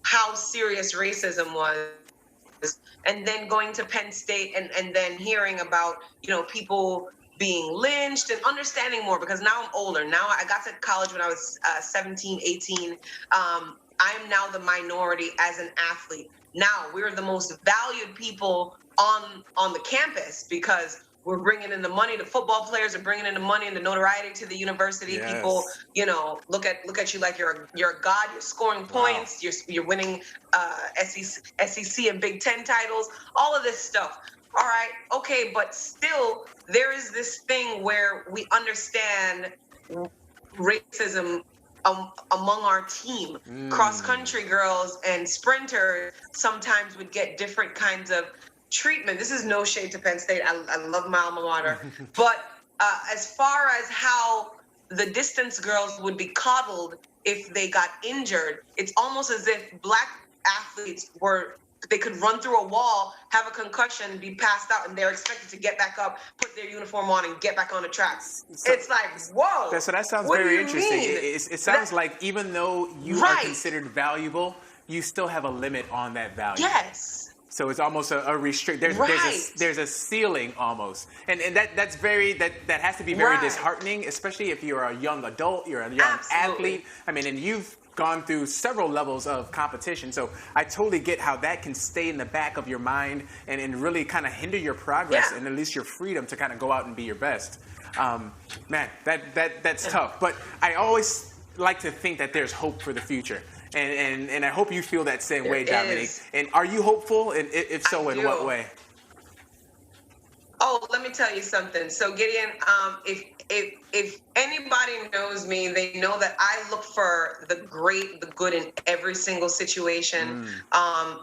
how serious racism was, and then going to Penn State and then hearing about, you know, people being lynched and understanding more, because now I'm older. Now I got to college when I was 17, 18. I am now the minority as an athlete. Now we're the most valued people on the campus because we're bringing in the money. The football players are bringing in the money and the notoriety to the university. People, you know, look at you like you're a god. You're scoring points. You're winning SEC and Big Ten titles. All of this stuff. All right, okay, but still there is this thing where we understand racism among our team. Cross-country girls and sprinters sometimes would get different kinds of treatment. This is no shade to Penn State. I love my alma mater. But as far as how the distance girls would be coddled if they got injured, it's almost as if black athletes they could run through a wall, have a concussion, be passed out, and they're expected to get back up, put their uniform on, and get back on the track. So, it's like, whoa. So that sounds very interesting. It sounds like even though you are considered valuable, you still have a limit on that value. Yes. So it's almost a restrict. There's a ceiling almost, and that has to be very disheartening, especially if you're a young adult, you're a young athlete. I mean, and you've gone through several levels of competition, so I totally get how that can stay in the back of your mind and really kind of hinder your progress and at least your freedom to kind of go out and be your best. Man, that's tough. But I always like to think that there's hope for the future. And I hope you feel that same way, Dominique. And are you hopeful? And if so, in what way? Oh, let me tell you something. So Gideon, if anybody knows me, they know that I look for the great, the good in every single situation,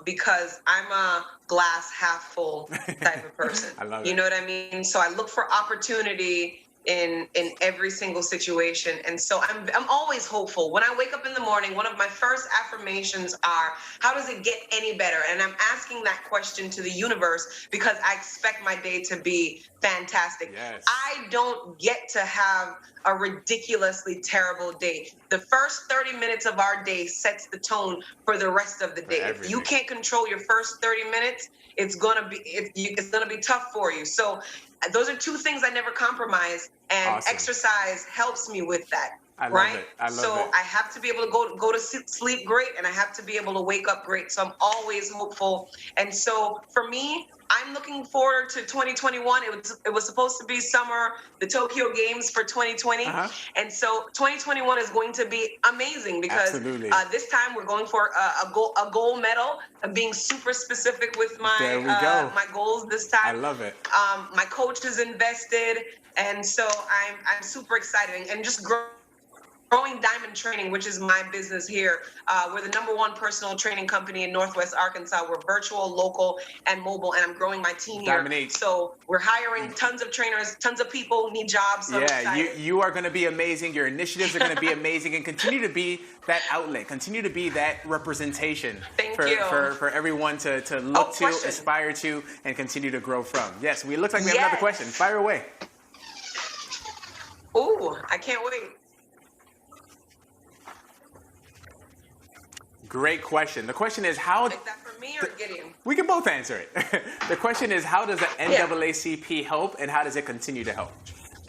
because I'm a glass half full type of person. I love You it. know what I mean? So I look for opportunity in every single situation, and so I'm always hopeful. When I wake up in the morning, one of my first affirmations are, how does it get any better? And I'm asking that question to the universe because I expect my day to be fantastic. Yes. I don't get to have a ridiculously terrible day. The first 30 minutes of our day sets the tone for the rest of the day. If you everything. can't control your first 30 minutes, it's gonna be tough for you. So those are two things I never compromise, and Awesome. exercise helps me with that. I love right? it. I love so it. I have to be able to go to sleep great, and I have to be able to wake up great. So I'm always hopeful. And so for me, I'm looking forward to 2021. It was supposed to be summer, the Tokyo Games for 2020. And so 2021 is going to be amazing because Absolutely. This time we're going for a gold medal. I'm being super specific with There we my go. my goals this time. I love it. My coach is invested, and so I'm super excited and just growing Diamond Training, which is my business here. We're the #1 personal training company in Northwest Arkansas. We're virtual, local, and mobile, and I'm growing my team here. Dominique. So we're hiring tons of trainers, tons of people need jobs. So Yeah, you are going to be amazing. Your initiatives are going to be amazing, and continue to be that outlet. Continue to be that representation for everyone to look to, aspire to, and continue to grow from. Yes, we look like we have another question. Fire away. Ooh, I can't wait. Great question. The question is how... Is that for me or Gideon? We can both answer it. The question is, how does the NAACP help, and how does it continue to help?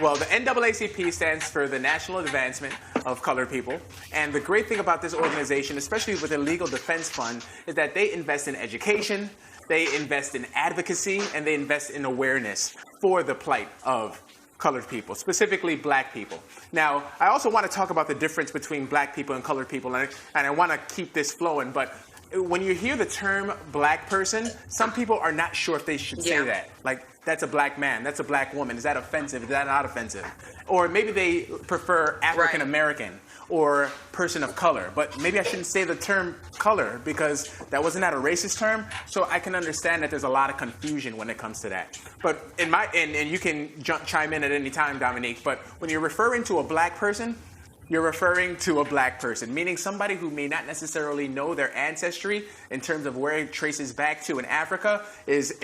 Well, the NAACP stands for the National Advancement of Colored People. And the great thing about this organization, especially with the Legal Defense Fund, is that they invest in education, they invest in advocacy, and they invest in awareness for the plight of colored people, specifically black people. Now, I also want to talk about the difference between black people and colored people, and I want to keep this flowing, but when you hear the term black person, some people are not sure if they should say that. Like, that's a black man, that's a black woman. Is that offensive? Is that not offensive? Or maybe they prefer African American or person of color, but maybe I shouldn't say the term color because that wasn't a racist term. So I can understand that there's a lot of confusion when it comes to that. But and you can chime in at any time, Dominique, but when you're referring to a black person, you're referring to a black person, meaning somebody who may not necessarily know their ancestry in terms of where it traces back to in Africa is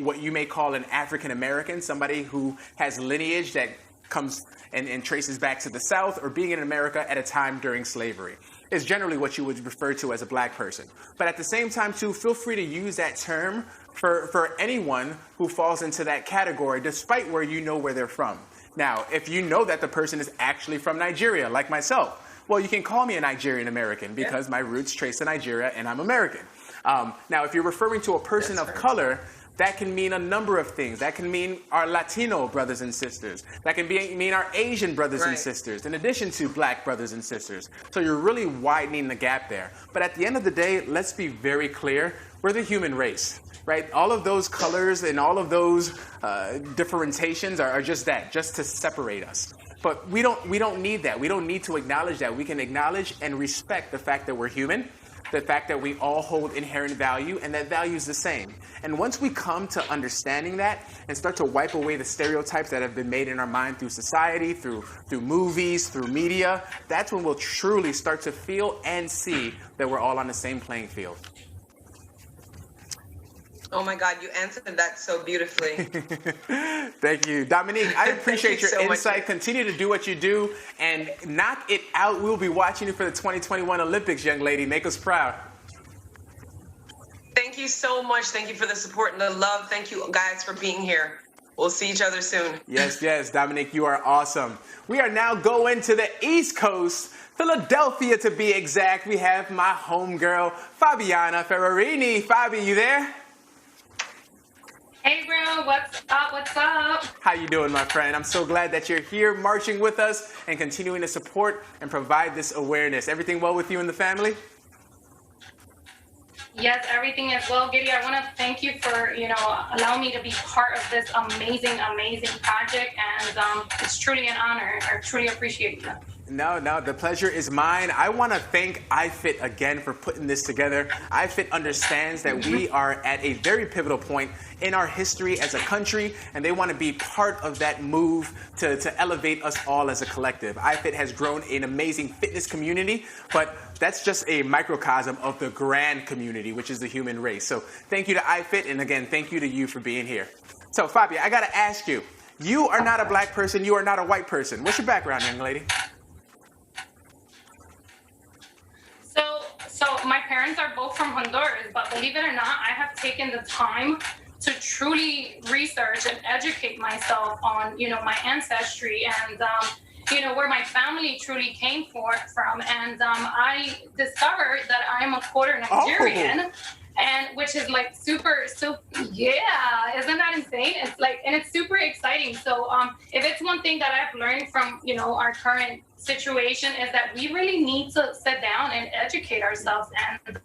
what you may call an African American, somebody who has lineage that comes and traces back to the South or being in America at a time during slavery. Is generally what you would refer to as a black person. But at the same time, too, feel free to use that term for anyone who falls into that category, despite where you know where they're from. Now, if you know that the person is actually from Nigeria, like myself, well, you can call me a Nigerian American because my roots trace to Nigeria and I'm American. Now, if you're referring to a person of color, that can mean a number of things. That can mean our Latino brothers and sisters. That can mean our Asian brothers and sisters, in addition to black brothers and sisters. So you're really widening the gap there. But at the end of the day, let's be very clear. We're the human race. Right? All of those colors and all of those differentiations are just that, just to separate us. But we don't need that. We don't need to acknowledge that. We can acknowledge and respect the fact that we're human, the fact that we all hold inherent value, and that value is the same. And once we come to understanding that and start to wipe away the stereotypes that have been made in our mind through society, through movies, through media, that's when we'll truly start to feel and see that we're all on the same playing field. Oh my God, you answered that so beautifully. Thank you. Dominique, I appreciate your so insight. much. Continue to do what you do and knock it out. We'll be watching you for the 2021 Olympics, young lady. Make us proud. Thank you so much. Thank you for the support and the love. Thank you guys for being here. We'll see each other soon. Yes, Dominique, you are awesome. We are now going to the East Coast, Philadelphia to be exact. We have my homegirl, Fabiana Ferrarini. Fabi, you there? Hey, bro, what's up? What's up? How you doing, my friend? I'm so glad that you're here marching with us and continuing to support and provide this awareness. Everything well with you and the family? Yes, everything is well. Giddy, I want to thank you for, allowing me to be part of this amazing, amazing project. And it's truly an honor. I truly appreciate you. No, the pleasure is mine. I want to thank iFit again for putting this together. iFit understands that we are at a very pivotal point in our history as a country, and they want to be part of that move to elevate us all as a collective. iFit has grown an amazing fitness community, but that's just a microcosm of the grand community, which is the human race. So thank you to iFit, and again, thank you to you for being here. So Fabia, I got to ask you, you are not a black person, you are not a white person. What's your background, young lady? So my parents are both from Honduras, but believe it or not, I have taken the time to truly research and educate myself on, my ancestry and, where my family truly came from. And I discovered that I am a quarter Nigerian. Oh. And which is like super, yeah, isn't that insane? It's like, and it's super exciting. So if it's one thing that I've learned from, our current situation is that we really need to sit down and educate ourselves. And,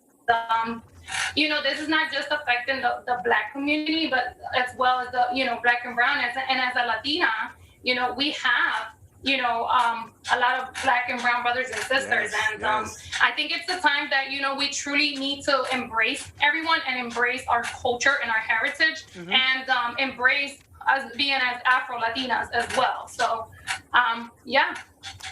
this is not just affecting the Black community, but as well as the, Black and brown. And as a Latina, we have, a lot of Black and brown brothers and sisters. Yes, and I think it's the time that, we truly need to embrace everyone and embrace our culture and our heritage and embrace us being as Afro-Latinas as well. So, yeah.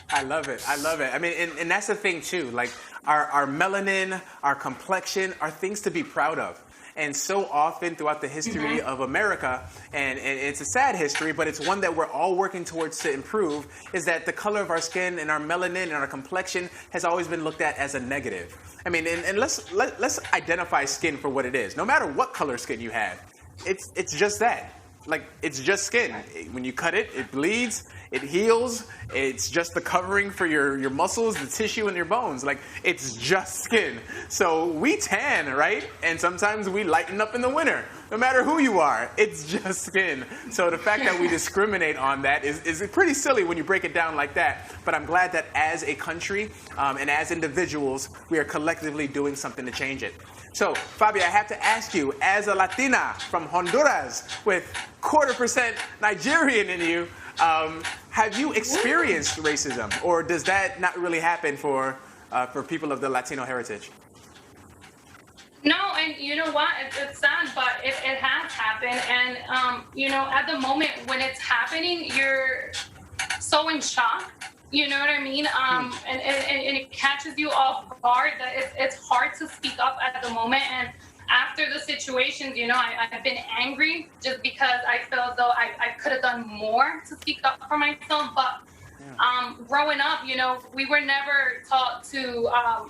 I love it. I mean, and that's the thing too, like our melanin, our complexion are things to be proud of. And so often throughout the history of America, and it's a sad history, but it's one that we're all working towards to improve, is that the color of our skin and our melanin and our complexion has always been looked at as a negative. I mean, and let's identify skin for what it is. No matter what color skin you have, it's just that. Like, it's just skin. When you cut it, it bleeds, it heals. It's just the covering for your muscles, the tissue in your bones. Like, it's just skin. So we tan, right? And sometimes we lighten up in the winter. No matter who you are, it's just skin. So the fact that we discriminate on that is pretty silly when you break it down like that. But I'm glad that as a country and as individuals, we are collectively doing something to change it. So, Fabia, I have to ask you, as a Latina from Honduras with 0.25% Nigerian in you, have you experienced racism, or does that not really happen for people of the Latino heritage? No, and you know what? It's sad, but it has happened. And, at the moment when it's happening, you're so in shock. You know what I mean? And it catches you off guard that it's hard to speak up at the moment. And after the situations, I've been angry just because I feel as though I could have done more to speak up for myself. But growing up, we were never taught to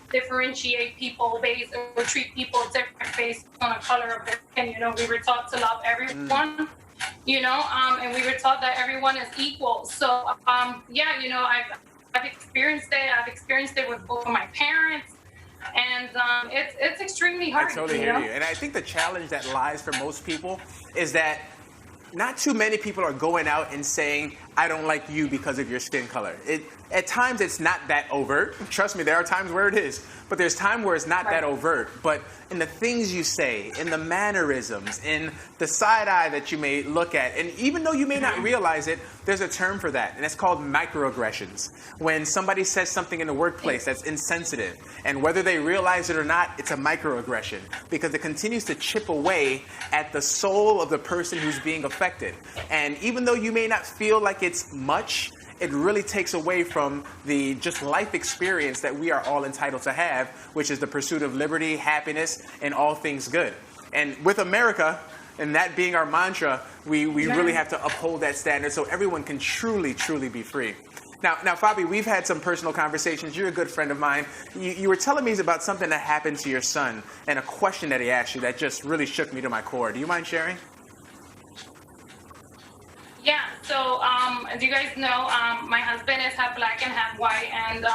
differentiate people based or treat people different based on the color of their skin. We were taught to love everyone. And we were taught that everyone is equal. So, I've experienced it. I've experienced it with both of my parents, and it's extremely hard. I totally hear you. And I think the challenge that lies for most people is that not too many people are going out and saying, I don't like you because of your skin color. At times, it's not that overt. Trust me, there are times where it is. But there's time where it's not that overt. But in the things you say, in the mannerisms, in the side eye that you may look at, and even though you may not realize it, there's a term for that, and it's called microaggressions. When somebody says something in the workplace that's insensitive, and whether they realize it or not, it's a microaggression, because it continues to chip away at the soul of the person who's being affected. And even though you may not feel like it's much, it really takes away from the just life experience that we are all entitled to have, which is the pursuit of liberty, happiness, and all things good. And with America, and that being our mantra, we really have to uphold that standard so everyone can truly, truly be free. Now, Fabi, we've had some personal conversations. You're a good friend of mine. You were telling me about something that happened to your son and a question that he asked you that just really shook me to my core. Do you mind sharing? Yeah, so as you guys know, my husband is half black and half white, and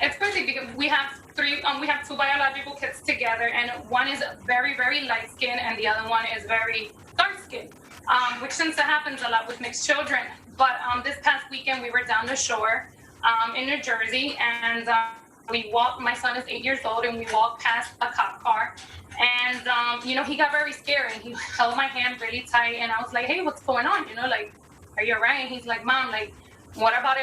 it's crazy because we have two biological kids together, and one is very, very light skinned and the other one is very dark skinned, which tends to happen a lot with mixed children. But this past weekend we were down the shore in New Jersey, and we walked, my son is 8 years old, and we walked past a cop car. And, you know, he got very scared, and he held my hand really tight. And I was like, hey, what's going on? You know, like, are you all right? And he's like, Mom, like, what about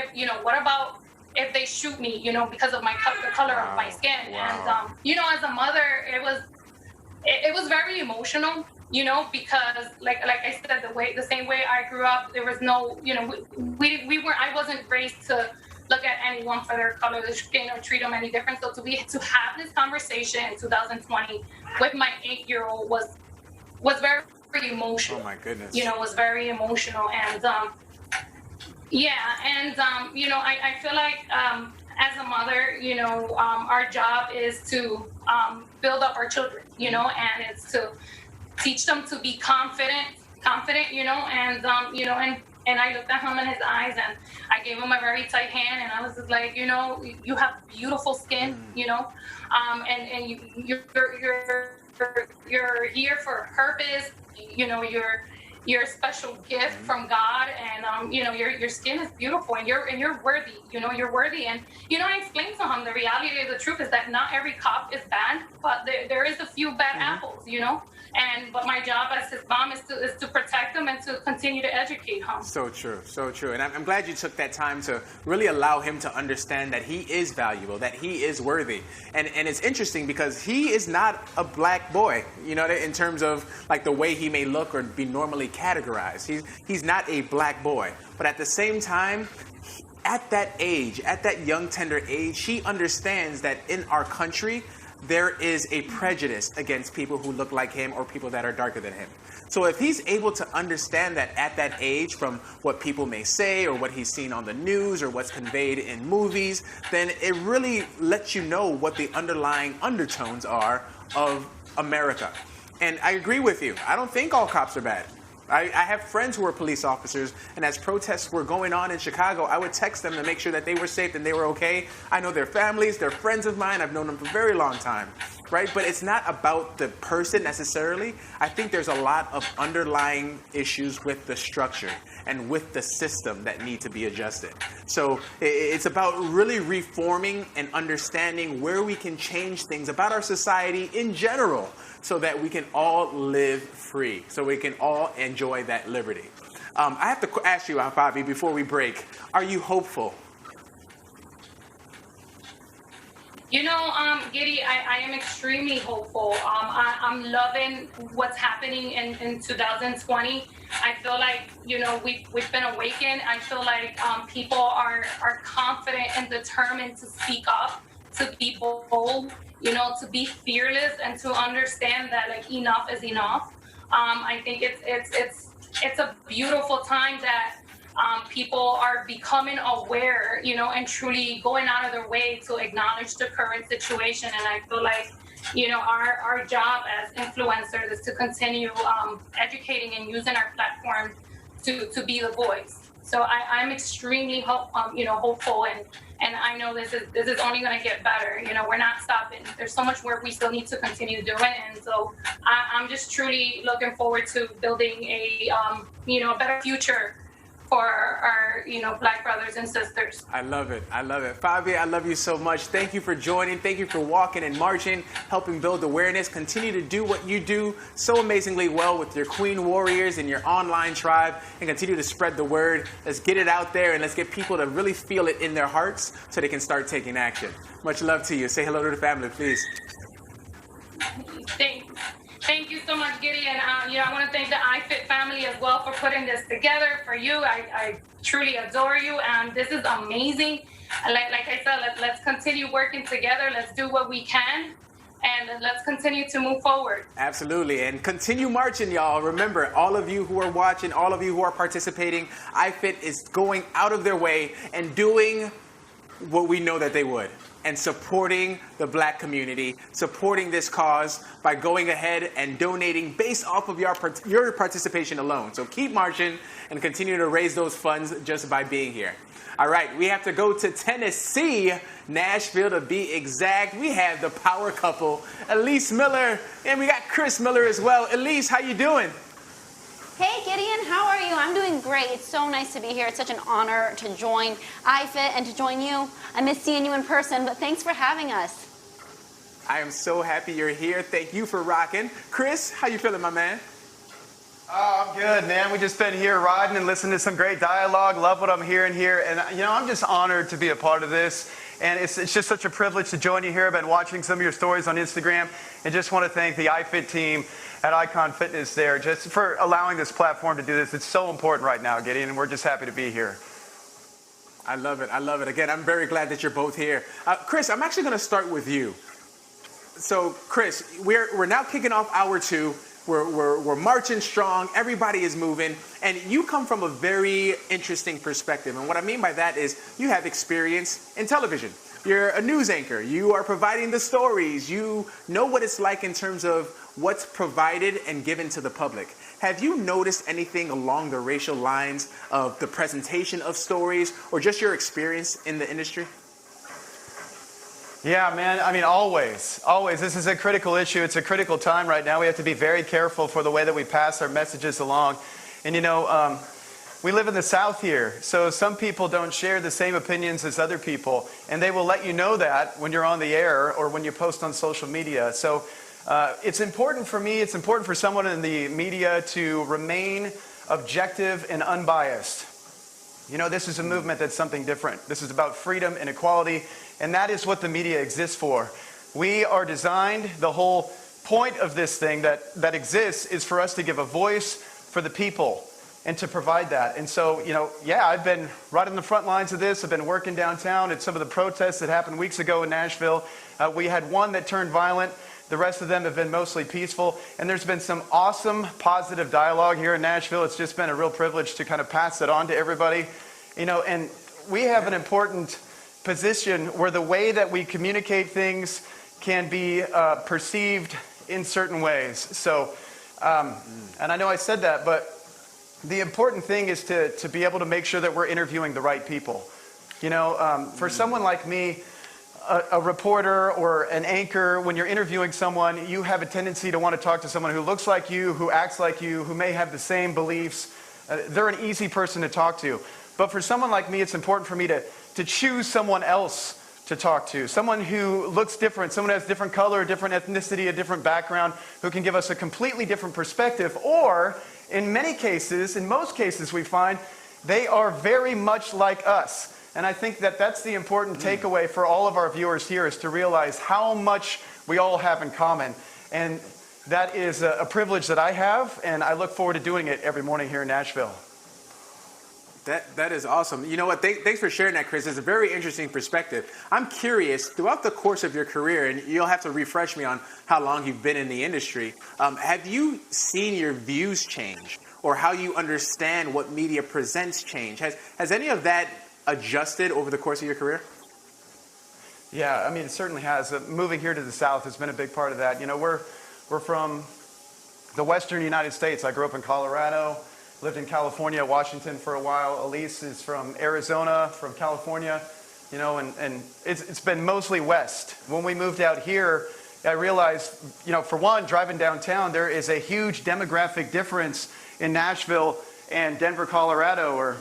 if they shoot me, you know, because of the color of my skin? Wow. And, you know, as a mother, it was very emotional, you know, because like I said, the same way I grew up, there was no, you know, I wasn't raised to look at anyone for their color of skin or treat them any different. So to have this conversation in 2020 with my 8-year-old was very, very emotional. Oh my goodness. You know, was very emotional. And yeah, and you know, I feel like as a mother, you know, our job is to build up our children, you know, and it's to teach them to be confident, you know, and you know, and I looked at him in his eyes, and I gave him a very tight hand, and I was just like, you know, you have beautiful skin, you know, and you're here for a purpose, you know, you're a special gift from God, and you know, your skin is beautiful, and you're worthy, you know, you're worthy. And you know, I explained to him the reality of the truth is that not every cop is bad, but there is a few bad apples, you know. But my job as his mom is to protect him and to continue to educate him. So true, so true. And I'm glad you took that time to really allow him to understand that he is valuable, that he is worthy. And it's interesting because he is not a black boy, you know, in terms of like the way he may look or be normally categorized. He's not a black boy. But at the same time, at that age, at that young, tender age, he understands that in our country, there is a prejudice against people who look like him or people that are darker than him. So if he's able to understand that at that age from what people may say or what he's seen on the news or what's conveyed in movies, then it really lets you know what the underlying undertones are of America. And I agree with you. I don't think all cops are bad. I have friends who are police officers, and as protests were going on in Chicago, I would text them to make sure that they were safe and they were okay. I know their families, they're friends of mine, I've known them for a very long time, right? But it's not about the person necessarily. I think there's a lot of underlying issues with the structure and with the system that need to be adjusted. So it's about really reforming and understanding where we can change things about our society in general, so that we can all live free, so we can all enjoy that liberty. I have to ask you, Bobby, before we break, are you hopeful? You know, Giddy, I am extremely hopeful. I'm loving what's happening in 2020. I feel like, you know, we've been awakened. I feel like people are confident and determined to speak up, to be bold, you know, to be fearless and to understand that like enough is enough. I think it's a beautiful time that people are becoming aware, you know, and truly going out of their way to acknowledge the current situation. And I feel like, you know, our job as influencers is to continue educating and using our platform to be the voice. So I'm extremely hopeful, and I know this is only going to get better. You know, we're not stopping. There's so much work we still need to continue doing, and so I'm just truly looking forward to building a better future for our Black brothers and sisters. I love it. I love it. Fabi, I love you so much. Thank you for joining. Thank you for walking and marching, helping build awareness. Continue to do what you do so amazingly well with your Queen Warriors and your online tribe, and continue to spread the word. Let's get it out there, and let's get people to really feel it in their hearts so they can start taking action. Much love to you. Say hello to the family, please. Thank you so much, Giddy, and I want to thank the iFit family as well for putting this together for you. I truly adore you, and this is amazing. Like I said, let's continue working together. Let's do what we can, and let's continue to move forward. Absolutely, and continue marching, y'all. Remember, all of you who are watching, all of you who are participating, iFit is going out of their way and doing what we know that they would, and supporting the Black community, supporting this cause by going ahead and donating based off of your participation alone. So keep marching and continue to raise those funds just by being here. All right, we have to go to Tennessee, Nashville to be exact. We have the power couple, Elise Miller, and we got Chris Miller as well. Elise, how you doing? Hey Gideon, how are you? I'm doing great. It's so nice to be here. It's such an honor to join iFit and to join you. I miss seeing you in person, but thanks for having us. I am so happy you're here. Thank you for rocking. Chris, how you feeling, my man? Oh, I'm good, man. We just been here riding and listening to some great dialogue. Love what I'm hearing here. And, I'm just honored to be a part of this. And it's just such a privilege to join you here. I've been watching some of your stories on Instagram and just want to thank the iFit team at Icon Fitness there just for allowing this platform to do this. It's so important right now, Gideon, and we're just happy to be here. I love it. I love it. Again, I'm very glad that you're both here. Chris, I'm actually going to start with you. So, Chris, we're now kicking off hour 2. We're marching strong. Everybody is moving. And you come from a very interesting perspective. And what I mean by that is you have experience in television. You're a news anchor. You are providing the stories. You know what it's like in terms of what's provided and given to the public. Have you noticed anything along the racial lines of the presentation of stories or just your experience in the industry? Yeah, man. I mean, always. This is a critical issue. It's a critical time right now. We have to be very careful for the way that we pass our messages along. And, we live in the South here, so some people don't share the same opinions as other people, and they will let you know that when you're on the air or when you post on social media. So it's important for me, it's important for someone in the media to remain objective and unbiased. This is a movement that's something different. This is about freedom and equality, and that is what the media exists for. We are designed, the whole point of this thing that exists is for us to give a voice for the people and to provide that. And so, I've been right on the front lines of this. I've been working downtown at some of the protests that happened weeks ago in Nashville. We had one that turned violent. The rest of them have been mostly peaceful. And there's been some awesome, positive dialogue here in Nashville. It's just been a real privilege to kind of pass it on to everybody. And we have an important position where the way that we communicate things can be perceived in certain ways. So, and I know I said that, but the important thing is to be able to make sure that we're interviewing the right people. For someone like me, a reporter or an anchor, when you're interviewing someone, you have a tendency to want to talk to someone who looks like you, who acts like you, who may have the same beliefs. They're an easy person to talk to. But for someone like me, it's important for me to choose someone else to talk to, someone who looks different, someone who has different color, different ethnicity, a different background, who can give us a completely different perspective. Or, in most cases we find, they are very much like us. And I think that that's the important takeaway for all of our viewers here, is to realize how much we all have in common. And that is a privilege that I have, and I look forward to doing it every morning here in Nashville. That is awesome. You know what? Thanks for sharing that, Chris. It's a very interesting perspective. I'm curious, throughout the course of your career, and you'll have to refresh me on how long you've been in the industry, have you seen your views change or how you understand what media presents change? Has any of that adjusted over the course of your career? Yeah, I mean, it certainly has. Moving here to the South has been a big part of that. We're from the Western United States. I grew up in Colorado. Lived in California, Washington for a while. Elise is from Arizona, from California, and it's been mostly West. When we moved out here, I realized, for one, driving downtown, there is a huge demographic difference in Nashville and Denver, Colorado, or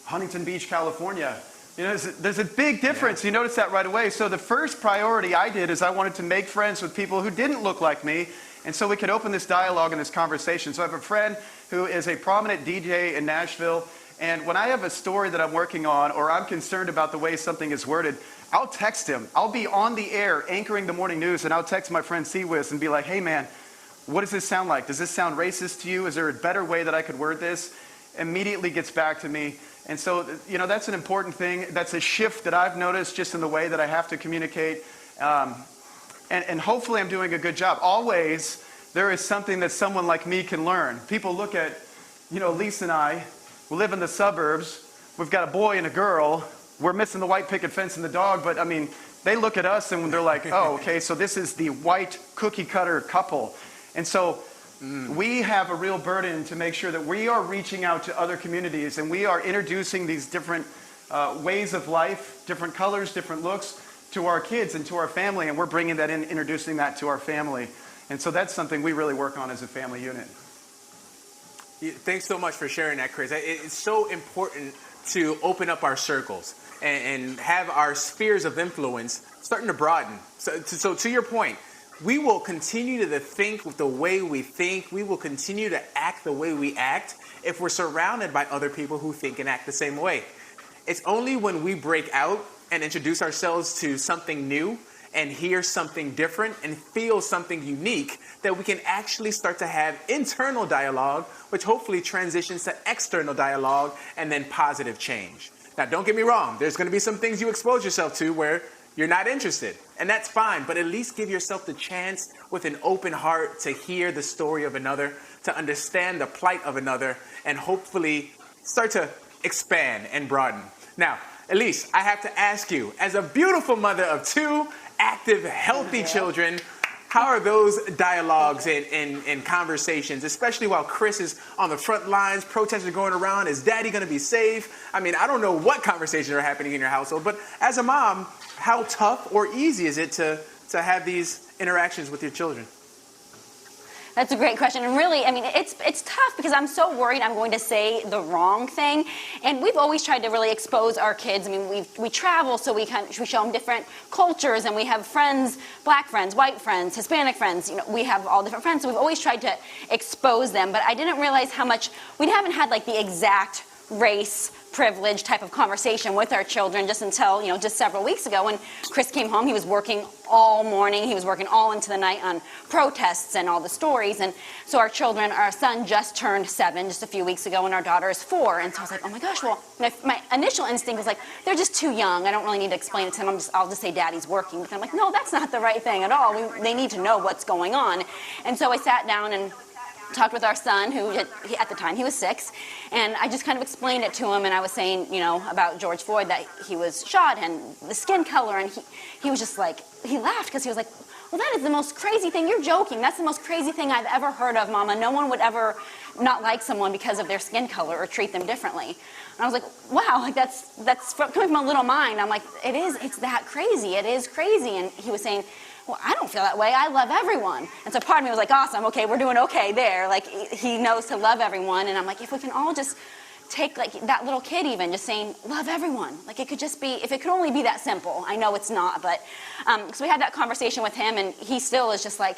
Huntington Beach, California. There's a big difference. Yeah. You notice that right away. So the first priority I did is I wanted to make friends with people who didn't look like me, and so we could open this dialogue and this conversation. So I have a friend who is a prominent DJ in Nashville, and when I have a story that I'm working on or I'm concerned about the way something is worded, I'll text him. I'll be on the air anchoring the morning news, and I'll text my friend Seawiz and be like, hey man, what does this sound like? Does this sound racist to you? Is there a better way that I could word this? Immediately gets back to me. And so, that's an important thing. That's a shift that I've noticed just in the way that I have to communicate. And hopefully I'm doing a good job. Always, there is something that someone like me can learn. People look at, Lisa and I, we live in the suburbs. We've got a boy and a girl. We're missing the white picket fence and the dog. But, they look at us and they're like, oh, okay, so this is the white cookie cutter couple. And so we have a real burden to make sure that we are reaching out to other communities and we are introducing these different ways of life, different colors, different looks to our kids and to our family, and we're bringing that in, introducing that to our family. And so that's something we really work on as a family unit. Thanks so much for sharing that, Chris. It's so important to open up our circles and have our spheres of influence starting to broaden. So to your point, we will continue to think the way we think. We will continue to act the way we act if we're surrounded by other people who think and act the same way. It's only when we break out and introduce ourselves to something new and hear something different and feel something unique that we can actually start to have internal dialogue, which hopefully transitions to external dialogue and then positive change. Now, don't get me wrong. There's going to be some things you expose yourself to where you're not interested, and that's fine, but at least give yourself the chance with an open heart to hear the story of another, to understand the plight of another, and hopefully start to expand and broaden. Now, Elise, I have to ask you, as a beautiful mother of 2 active, healthy children, how are those dialogues and conversations, especially while Chris is on the front lines, protests are going around, is daddy going to be safe? I mean, I don't know what conversations are happening in your household, but as a mom, how tough or easy is it to have these interactions with your children? That's a great question. And really, I mean, it's tough because I'm so worried I'm going to say the wrong thing. And we've always tried to really expose our kids. I mean, we travel, so we show them different cultures, and we have friends, black friends, white friends, Hispanic friends. You know, we have all different friends. So we've always tried to expose them. But I didn't realize how much we haven't had like the exact race privilege type of conversation with our children just until, just several weeks ago when Chris came home. He was working all morning. He was working all into the night on protests and all the stories. And so our son just turned 7 just a few weeks ago, and our daughter is 4. And so I was like, oh my gosh, well, my initial instinct was like, they're just too young. I don't really need to explain it to them. I'll just say daddy's working. But I'm like, no, that's not the right thing at all. They need to know what's going on. And so I sat down and talked with our son, who at the time he was 6, and I just kind of explained it to him, and I was saying, about George Floyd, that he was shot and the skin color, and he was just like, he laughed because he was like, well, that is the most crazy thing. You're joking. That's the most crazy thing I've ever heard of, Mama. No one would ever not like someone because of their skin color or treat them differently. And I was like, wow, like that's coming from a little mind. I'm like, it's that crazy. It is crazy. And he was saying, well, I don't feel that way. I love everyone. And so part of me was like, awesome, okay, we're doing okay there. Like, he knows to love everyone. And I'm like, if we can all just take, like, that little kid even, just saying, love everyone. Like, it could just be, if it could only be that simple. I know it's not, but, so we had that conversation with him, and he still is just like,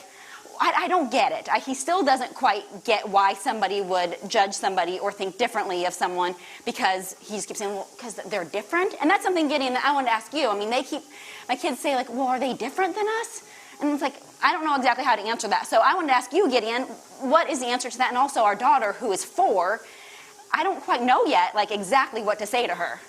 I don't get it. He still doesn't quite get why somebody would judge somebody or think differently of someone, because he just keeps saying, well, because they're different. And that's something, Gideon, that I wanted to ask you. I mean, my kids say, like, well, are they different than us? And it's like, I don't know exactly how to answer that. So I wanted to ask you, Gideon, what is the answer to that? And also our daughter, who is 4, I don't quite know yet, like, exactly what to say to her.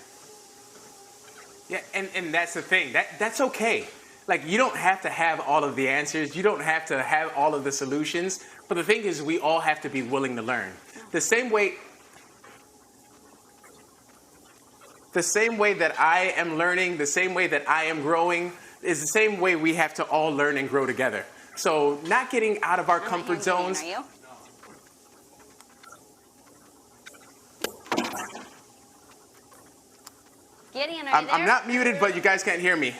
Yeah, and that's the thing. That's okay. Like, you don't have to have all of the answers. You don't have to have all of the solutions. But the thing is, we all have to be willing to learn. The same way that I am learning, the same way that I am growing, is the same way we have to all learn and grow together. So not getting out of our comfort zones. Are you? Gideon, are you there? I'm not muted, but you guys can't hear me.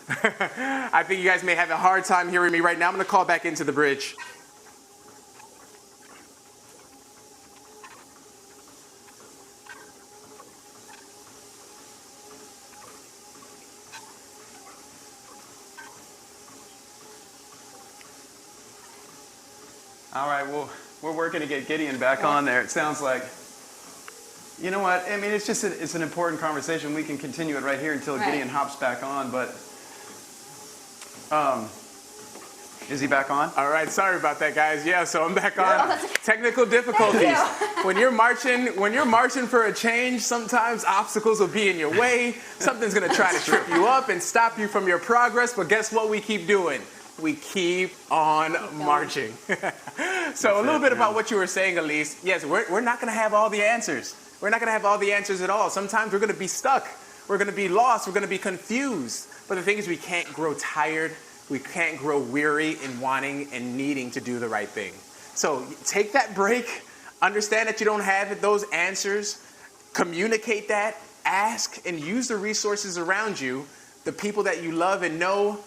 I think you guys may have a hard time hearing me right now. I'm going to call back into the bridge. All right, well, we're working to get Gideon back on there. It sounds like, you know what? I mean, it's an important conversation. We can continue it right here until Gideon hops back on. But is he back on? All right, sorry about that, guys. Yeah, so I'm back on. Technical difficulties. When you're marching for a change, sometimes obstacles will be in your way. Something's gonna try to trip you up and stop you from your progress. But guess what? We keep doing. We keep on marching. So a little bit about what you were saying, Elise. Yes, we're not going to have all the answers. We're not going to have all the answers at all. Sometimes we're going to be stuck. We're going to be lost. We're going to be confused. But the thing is, we can't grow tired. We can't grow weary in wanting and needing to do the right thing. So take that break. Understand that you don't have those answers. Communicate that. Ask and use the resources around you, the people that you love and know,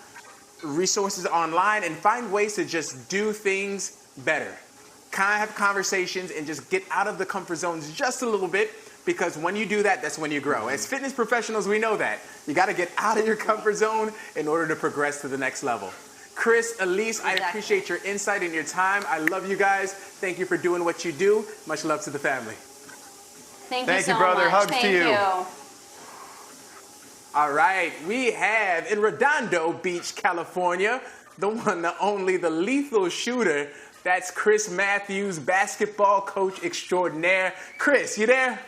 resources online, and find ways to just do things better. kind of have conversations and just get out of the comfort zones just a little bit, because when you do that, that's when you grow. As fitness professionals, we know that. You got to get out of your comfort zone in order to progress to the next level. Chris, Elise, I appreciate your insight and your time. I love you guys. Thank you for doing what you do. Much love to the family. Thank you so brother. much. Hugs Thank to you. All right, we have in Redondo Beach, California, the one, the only, the lethal shooter. That's Chris Matthews, basketball coach extraordinaire. Chris, you there?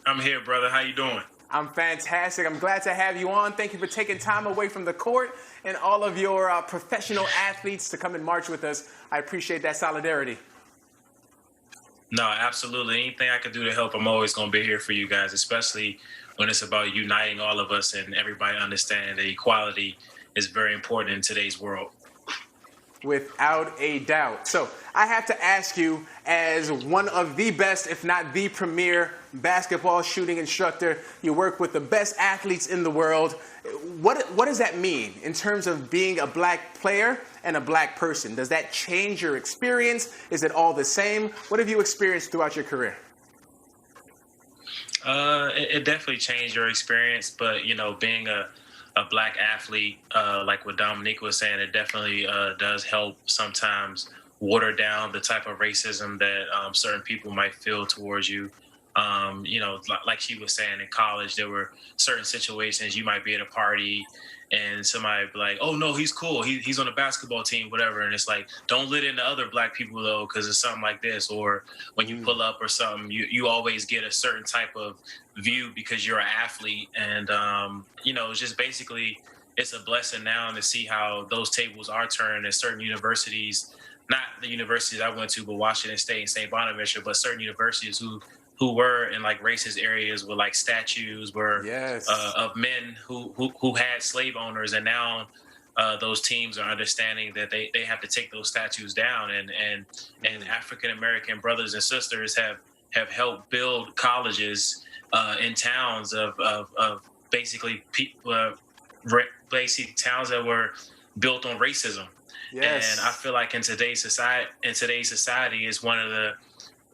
I'm here, brother. How you doing? I'm fantastic. I'm glad to have you on. Thank you for taking time away from the court and all of your professional athletes to come and march with us. I appreciate that solidarity. No, absolutely. Anything I can do to help, I'm always going to be here for you guys, especially when it's about uniting all of us and everybody understanding that equality is very important in today's world. Without a doubt. So I have to ask you, as one of the best, if not the premier basketball shooting instructor, you work with the best athletes in the world. What does that mean in terms of being a black player and a black person? Does that change your experience? Is it all the same? What have you experienced throughout your career? It definitely changed your experience, but being a black athlete, like what Dominique was saying, it definitely does help sometimes water down the type of racism that certain people might feel towards you. Like she was saying, in college, there were certain situations you might be at a party and somebody be like, oh, no, he's cool. He's on the basketball team, whatever. And it's like, don't let into other black people, though, because it's something like this. Or when you pull up or something, you always get a certain type of view because you're an athlete. And, it's just basically it's a blessing now to see how those tables are turned at certain universities, not the universities I went to, but Washington State and St. Bonaventure, but certain universities who were in like racist areas with like statues of men who had slave owners, and now those teams are understanding that they have to take those statues down, and African American brothers and sisters have helped build colleges in towns of basically basic towns that were built on racism. Yes. And I feel like in today's society is one of the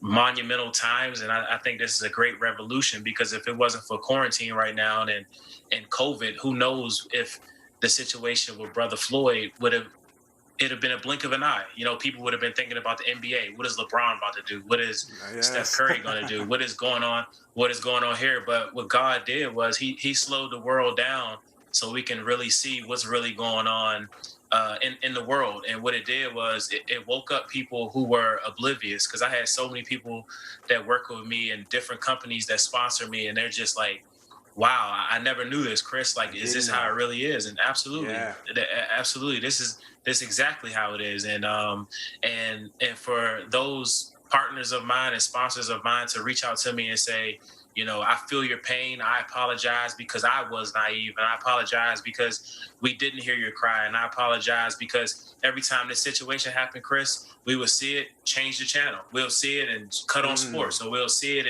monumental times, and I think this is a great revolution, because if it wasn't for quarantine right now and COVID, who knows if the situation with Brother Floyd it'd have been a blink of an eye. People would have been thinking about the NBA. What is LeBron about to do? What is Steph Curry going to do? What is going on? What is going on here? But what God did was he slowed the world down so we can really see what's really going on in the world. And what it did was it woke up people who were oblivious, because I had so many people that work with me in different companies that sponsor me, and they're just like, wow, I never knew this, Chris. Like, is this how it really is? And absolutely, absolutely, this is exactly how it is. And for those partners of mine and sponsors of mine to reach out to me and say, I feel your pain. I apologize because I was naive, and I apologize because we didn't hear your cry, and I apologize because every time this situation happened, Chris, we would see it, change the channel. We'll see it and cut on sports, so we'll see it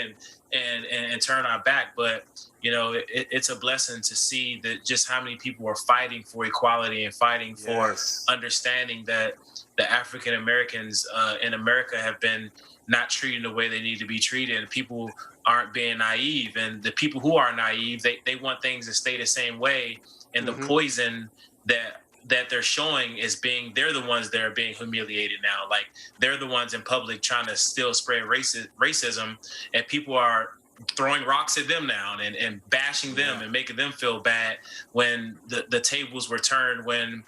and turn our back. But it's a blessing to see that just how many people are fighting for equality and fighting for understanding that the African Americans in America have been not treated the way they need to be treated, and people aren't being naive. And the people who are naive, they want things to stay the same way. And the poison that they're showing is they're the ones that are being humiliated now. Like, they're the ones in public trying to still spread racism, and people are throwing rocks at them now and bashing them and making them feel bad, when the tables were turned, when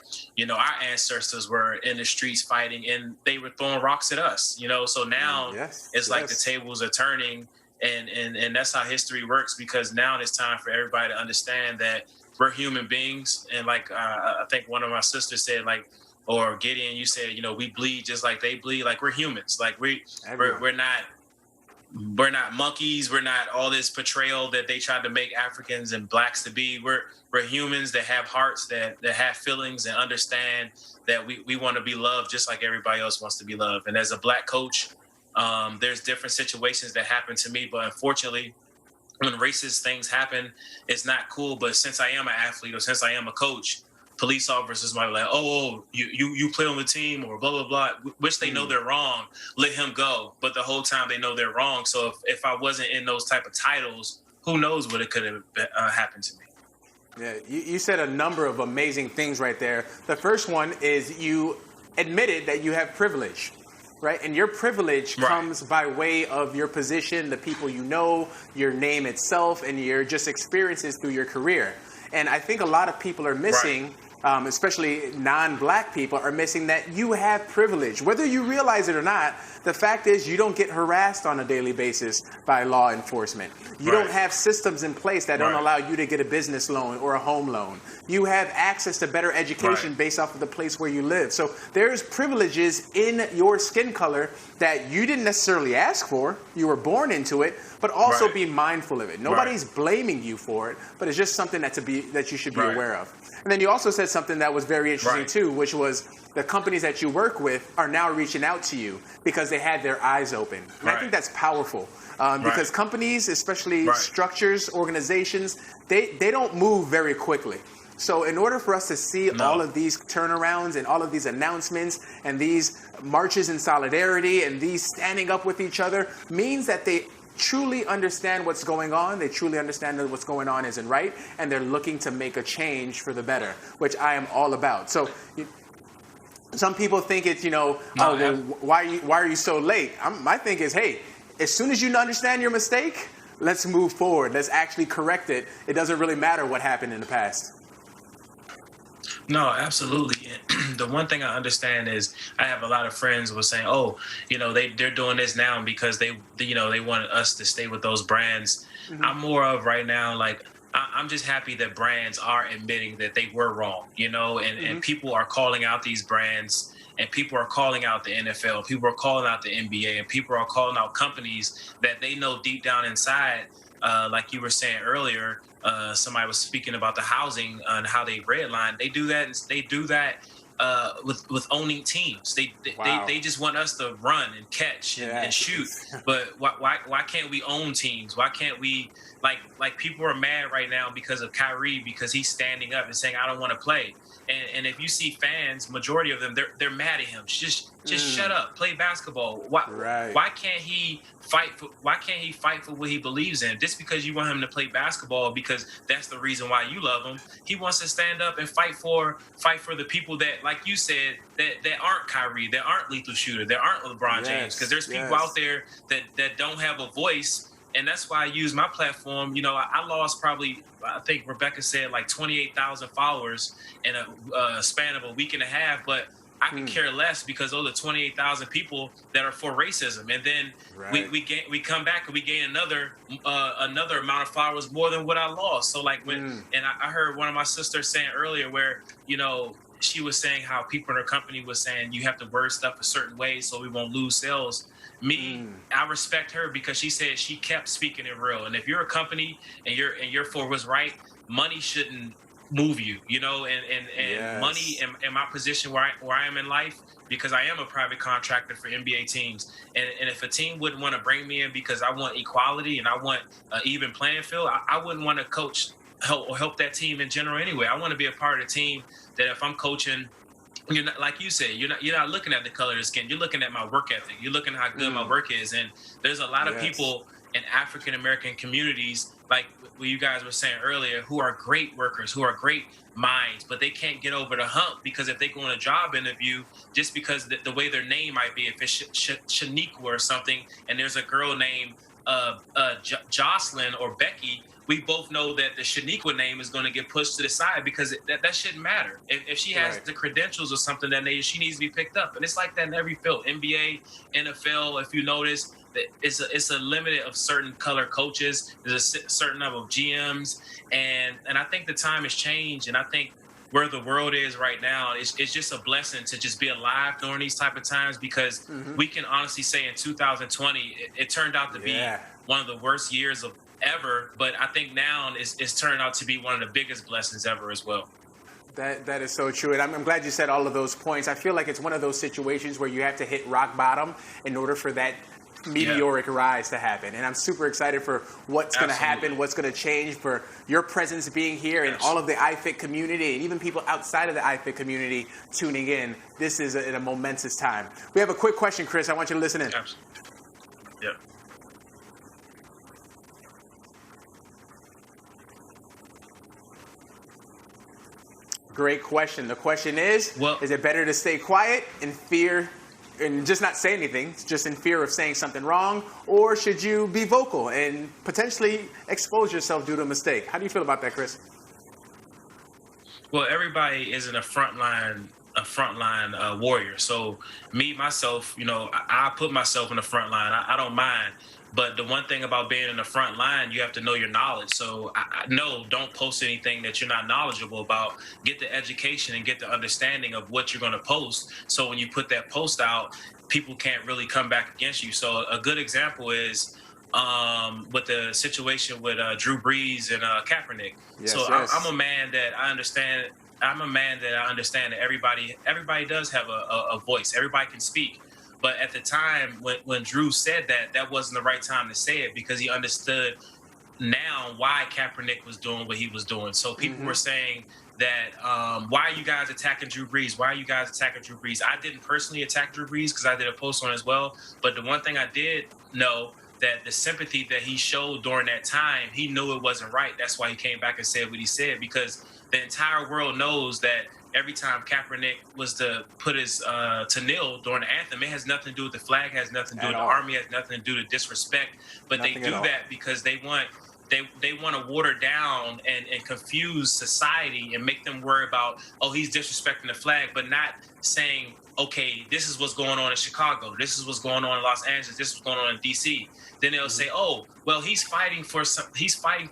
our ancestors were in the streets fighting and they were throwing rocks at us. So now it's like the tables are turning, and that's how history works, because now it's time for everybody to understand that we're human beings. And like I think one of my sisters said, like, or Gideon, you said, we bleed just like they bleed. Like, we're humans. Like, we're not monkeys. We're not all this portrayal that they tried to make Africans and blacks to be. We're humans that have hearts, that have feelings, and understand that we want to be loved just like everybody else wants to be loved. And as a black coach, there's different situations that happen to me, but unfortunately, when racist things happen, it's not cool. But since I am an athlete, or since I am a coach, police officers might be like, oh, you play on the team or blah, blah, blah, which they know they're wrong, let him go. But the whole time they know they're wrong. So if I wasn't in those type of titles, who knows what it could have happened to me. Yeah, you said a number of amazing things right there. The first one is you admitted that you have privilege, right? And your privilege comes by way of your position, the people you know, your name itself, and your just experiences through your career. And I think a lot of people are missing, especially non-black people, are missing that you have privilege. Whether you realize it or not, the fact is you don't get harassed on a daily basis by law enforcement. You don't have systems in place that don't allow you to get a business loan or a home loan. You have access to better education based off of the place where you live. So there's privileges in your skin color that you didn't necessarily ask for. You were born into it, but also be mindful of it. Nobody's blaming you for it, but it's just something that you should be aware of. And then you also said something that was very interesting too, which was the companies that you work with are now reaching out to you because they had their eyes open. And I think that's powerful because companies, especially structures, organizations, they don't move very quickly. So in order for us to see all of these turnarounds and all of these announcements and these marches in solidarity and these standing up with each other means that they truly understand what's going on. They truly understand that what's going on isn't right, and they're looking to make a change for the better, which I am all about. So some people think it's, why are you so late? My thing is, hey, as soon as you understand your mistake, let's move forward. Let's actually correct it. It doesn't really matter what happened in the past. No, absolutely. The one thing I understand is I have a lot of friends who are saying, oh, they're doing this now because they wanted us to stay with those brands. I'm more of right now, like, I'm just happy that brands are admitting that they were wrong, and people are calling out these brands, and people are calling out the NFL, people are calling out the NBA, and people are calling out companies that they know deep down inside, like you were saying earlier, somebody was speaking about the housing and how they redline. They do that with owning teams. They just want us to run and catch and shoot. But why can't we own teams? Why can't we like people are mad right now because of Kyrie, because he's standing up and saying I don't want to play. And if you see fans, majority of them, they're mad at him. Just shut up, play basketball. Why can't he fight for what he believes in? Just because you want him to play basketball because that's the reason why you love him. He wants to stand up and fight for the people that, like you said, that aren't Kyrie, that aren't Lethal Shooter, that aren't LeBron James. Because there's people out there that don't have a voice. And that's why I use my platform. I lost probably, I think Rebecca said, like 28,000 followers in a span of a week and a half. But I could care less because those are 28,000 people that are for racism. And then we come back and we gain another amount of followers more than what I lost. So like and I heard one of my sisters saying earlier where, she was saying how people in her company was saying you have to word stuff a certain way so we won't lose sales. I respect her because she said she kept speaking it real. And if you're a company and your for what's right, money shouldn't move you, and money in my position where I am in life, because I am a private contractor for NBA teams. And if a team wouldn't want to bring me in because I want equality and I want an even playing field, I wouldn't want to coach or help that team in general anyway. I want to be a part of the team that if I'm coaching, you're not, like you said, you're not looking at the color of the skin. You're looking at my work ethic. You're looking at how good my work is. And there's a lot of people in African American communities, like what you guys were saying earlier, who are great workers, who are great minds, but they can't get over the hump because if they go on a job interview, just because the way their name might be, if it's Shaniqua or something, and there's a girl named Jocelyn or Becky, we both know that the Shaniqua name is going to get pushed to the side because that shouldn't matter. If she has the credentials or something, then she needs to be picked up. And it's like that in every field, NBA, NFL. If you notice, that it's a limit of certain color coaches. There's a certain number of GMs, and I think the time has changed. And I think where the world is right now, it's just a blessing to just be alive during these type of times because we can honestly say in 2020 it turned out to be one of the worst years of ever, but I think now it's turned out to be one of the biggest blessings ever as well. That is so true, and I'm glad you said all of those points. I feel like it's one of those situations where you have to hit rock bottom in order for that meteoric rise to happen. And I'm super excited for what's going to happen, what's going to change, for your presence being here and all of the iFit community and even people outside of the iFit community tuning in. This is a momentous time. We have a quick question, Chris. I want you to listen in. Absolutely. Yep. Great question. The question is it better to stay quiet in fear and just not say anything, just in fear of saying something wrong, or should you be vocal and potentially expose yourself due to a mistake? How do you feel about that, Chris? Well, everybody isn't a frontline warrior. So me, myself, I put myself in the front line. I don't mind. But the one thing about being in the front line, you have to know your knowledge. So don't post anything that you're not knowledgeable about. Get the education and get the understanding of what you're going to post. So when you put that post out, people can't really come back against you. So a good example is with the situation with Drew Brees and Kaepernick. Yes, so yes. I'm a man that I understand. That everybody does have a voice. Everybody can speak. But at the time when Drew said that, that wasn't the right time to say it, because he understood now why Kaepernick was doing what he was doing. So people were saying that, why are you guys attacking Drew Brees? Why are you guys attacking Drew Brees? I didn't personally attack Drew Brees because I did a post on it as well. But the one thing I did know, that the sympathy that he showed during that time, he knew it wasn't right. That's why he came back and said what he said, because the entire world knows that every time Kaepernick was to put his to kneel during the anthem, it has nothing to do with the flag, has nothing to do with the army, has nothing to do with disrespect. But they do that because they want to water down and confuse society and make them worry about, oh, he's disrespecting the flag, but not saying, okay, this is what's going on in Chicago, this is what's going on in Los Angeles, this is what's going on in DC. Then they'll say, oh, well, he's fighting for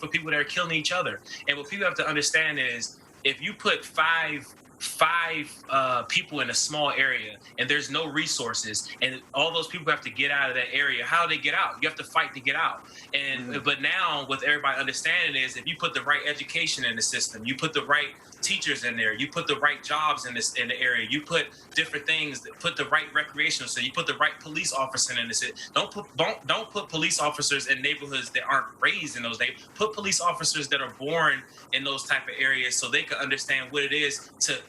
people that are killing each other. And what people have to understand is, if you put five people in a small area and there's no resources and all those people have to get out of that area, how do they get out? You have to fight to get out. And but now what everybody understanding is, if you put the right education in the system, you put the right teachers in there, you put the right jobs in the area, you put different things, put the right recreational, so you put the right police officer in the city. Don't put police officers in neighborhoods that aren't raised in those neighborhoods. Put police officers that are born in those type of areas, so they can understand what it is to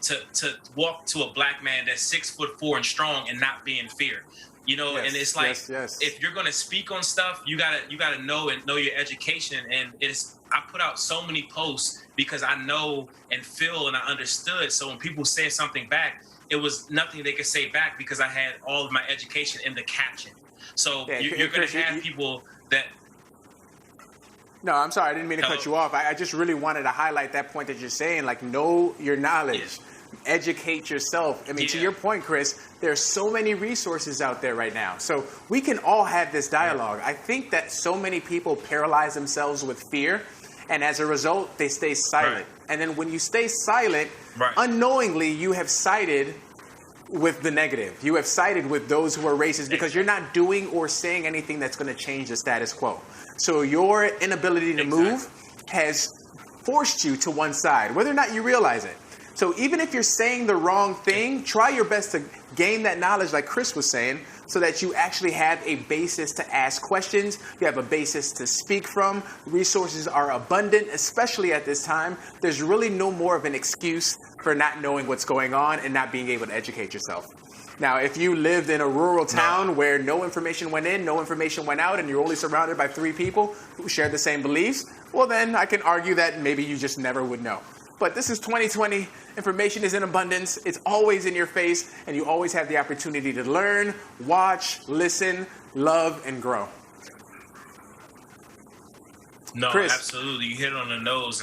walk to a black man that's 6'4" and strong and not be in fear. And it's like, if you're going to speak on stuff, you gotta know your education. And I put out so many posts because I know and feel and I understood. So when people say something back, it was nothing they could say back because I had all of my education in the caption. So you're going to have people that. No, I'm sorry. I didn't mean to cut you off. I just really wanted to highlight that point that you're saying, like, know your knowledge, educate yourself. I mean, to your point, Chris, there's so many resources out there right now. So we can all have this dialogue. I think that so many people paralyze themselves with fear, and as a result, they stay silent. And then when you stay silent, unknowingly, you have sided with the negative. You have sided with those who are racist because you're not doing or saying anything that's going to change the status quo. So your inability to move has forced you to one side, whether or not you realize it. So even if you're saying the wrong thing, try your best to gain that knowledge, like Chris was saying, so that you actually have a basis to ask questions. You have a basis to speak from. Resources are abundant, especially at this time. There's really no more of an excuse for not knowing what's going on and not being able to educate yourself. Now, if you lived in a rural town where no information went in, no information went out, and you're only surrounded by 3 people who share the same beliefs, well, then I can argue that maybe you just never would know. But this is 2020. Information is in abundance. It's always in your face, and you always have the opportunity to learn, watch, listen, love, and grow. No, Chris. Absolutely. You hit it on the nose,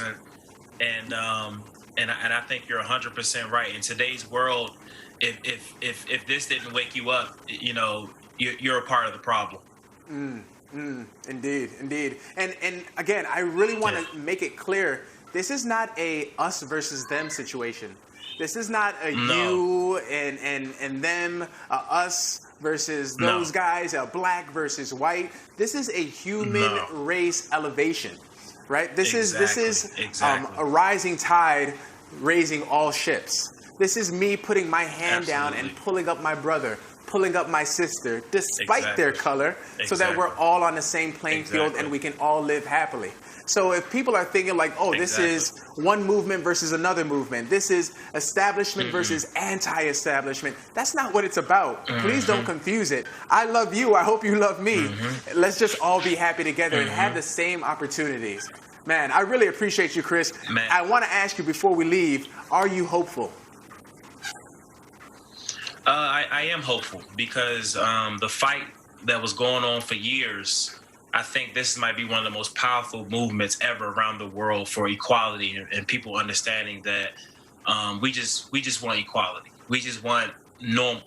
and I think you're 100% right. In today's world, if this didn't wake you up, you're a part of the problem. Indeed. And again, I really want to make it clear. This is not a us versus them situation. This is not a you and them, us versus those guys, a black versus white. This is a human race elevation, right? This is a rising tide raising all ships. This is me putting my hand down and pulling up my brother, pulling up my sister despite their color so that we're all on the same playing field and we can all live happily. So if people are thinking like, oh, this is one movement versus another movement, this is establishment versus anti-establishment, that's not what it's about. Please don't confuse it. I love you. I hope you love me. Let's just all be happy together and have the same opportunities. Man, I really appreciate you, Chris. Man. I want to ask you before we leave, are you hopeful? I am hopeful because the fight that was going on for years, I think this might be one of the most powerful movements ever around the world for equality and people understanding that we just want equality. We just want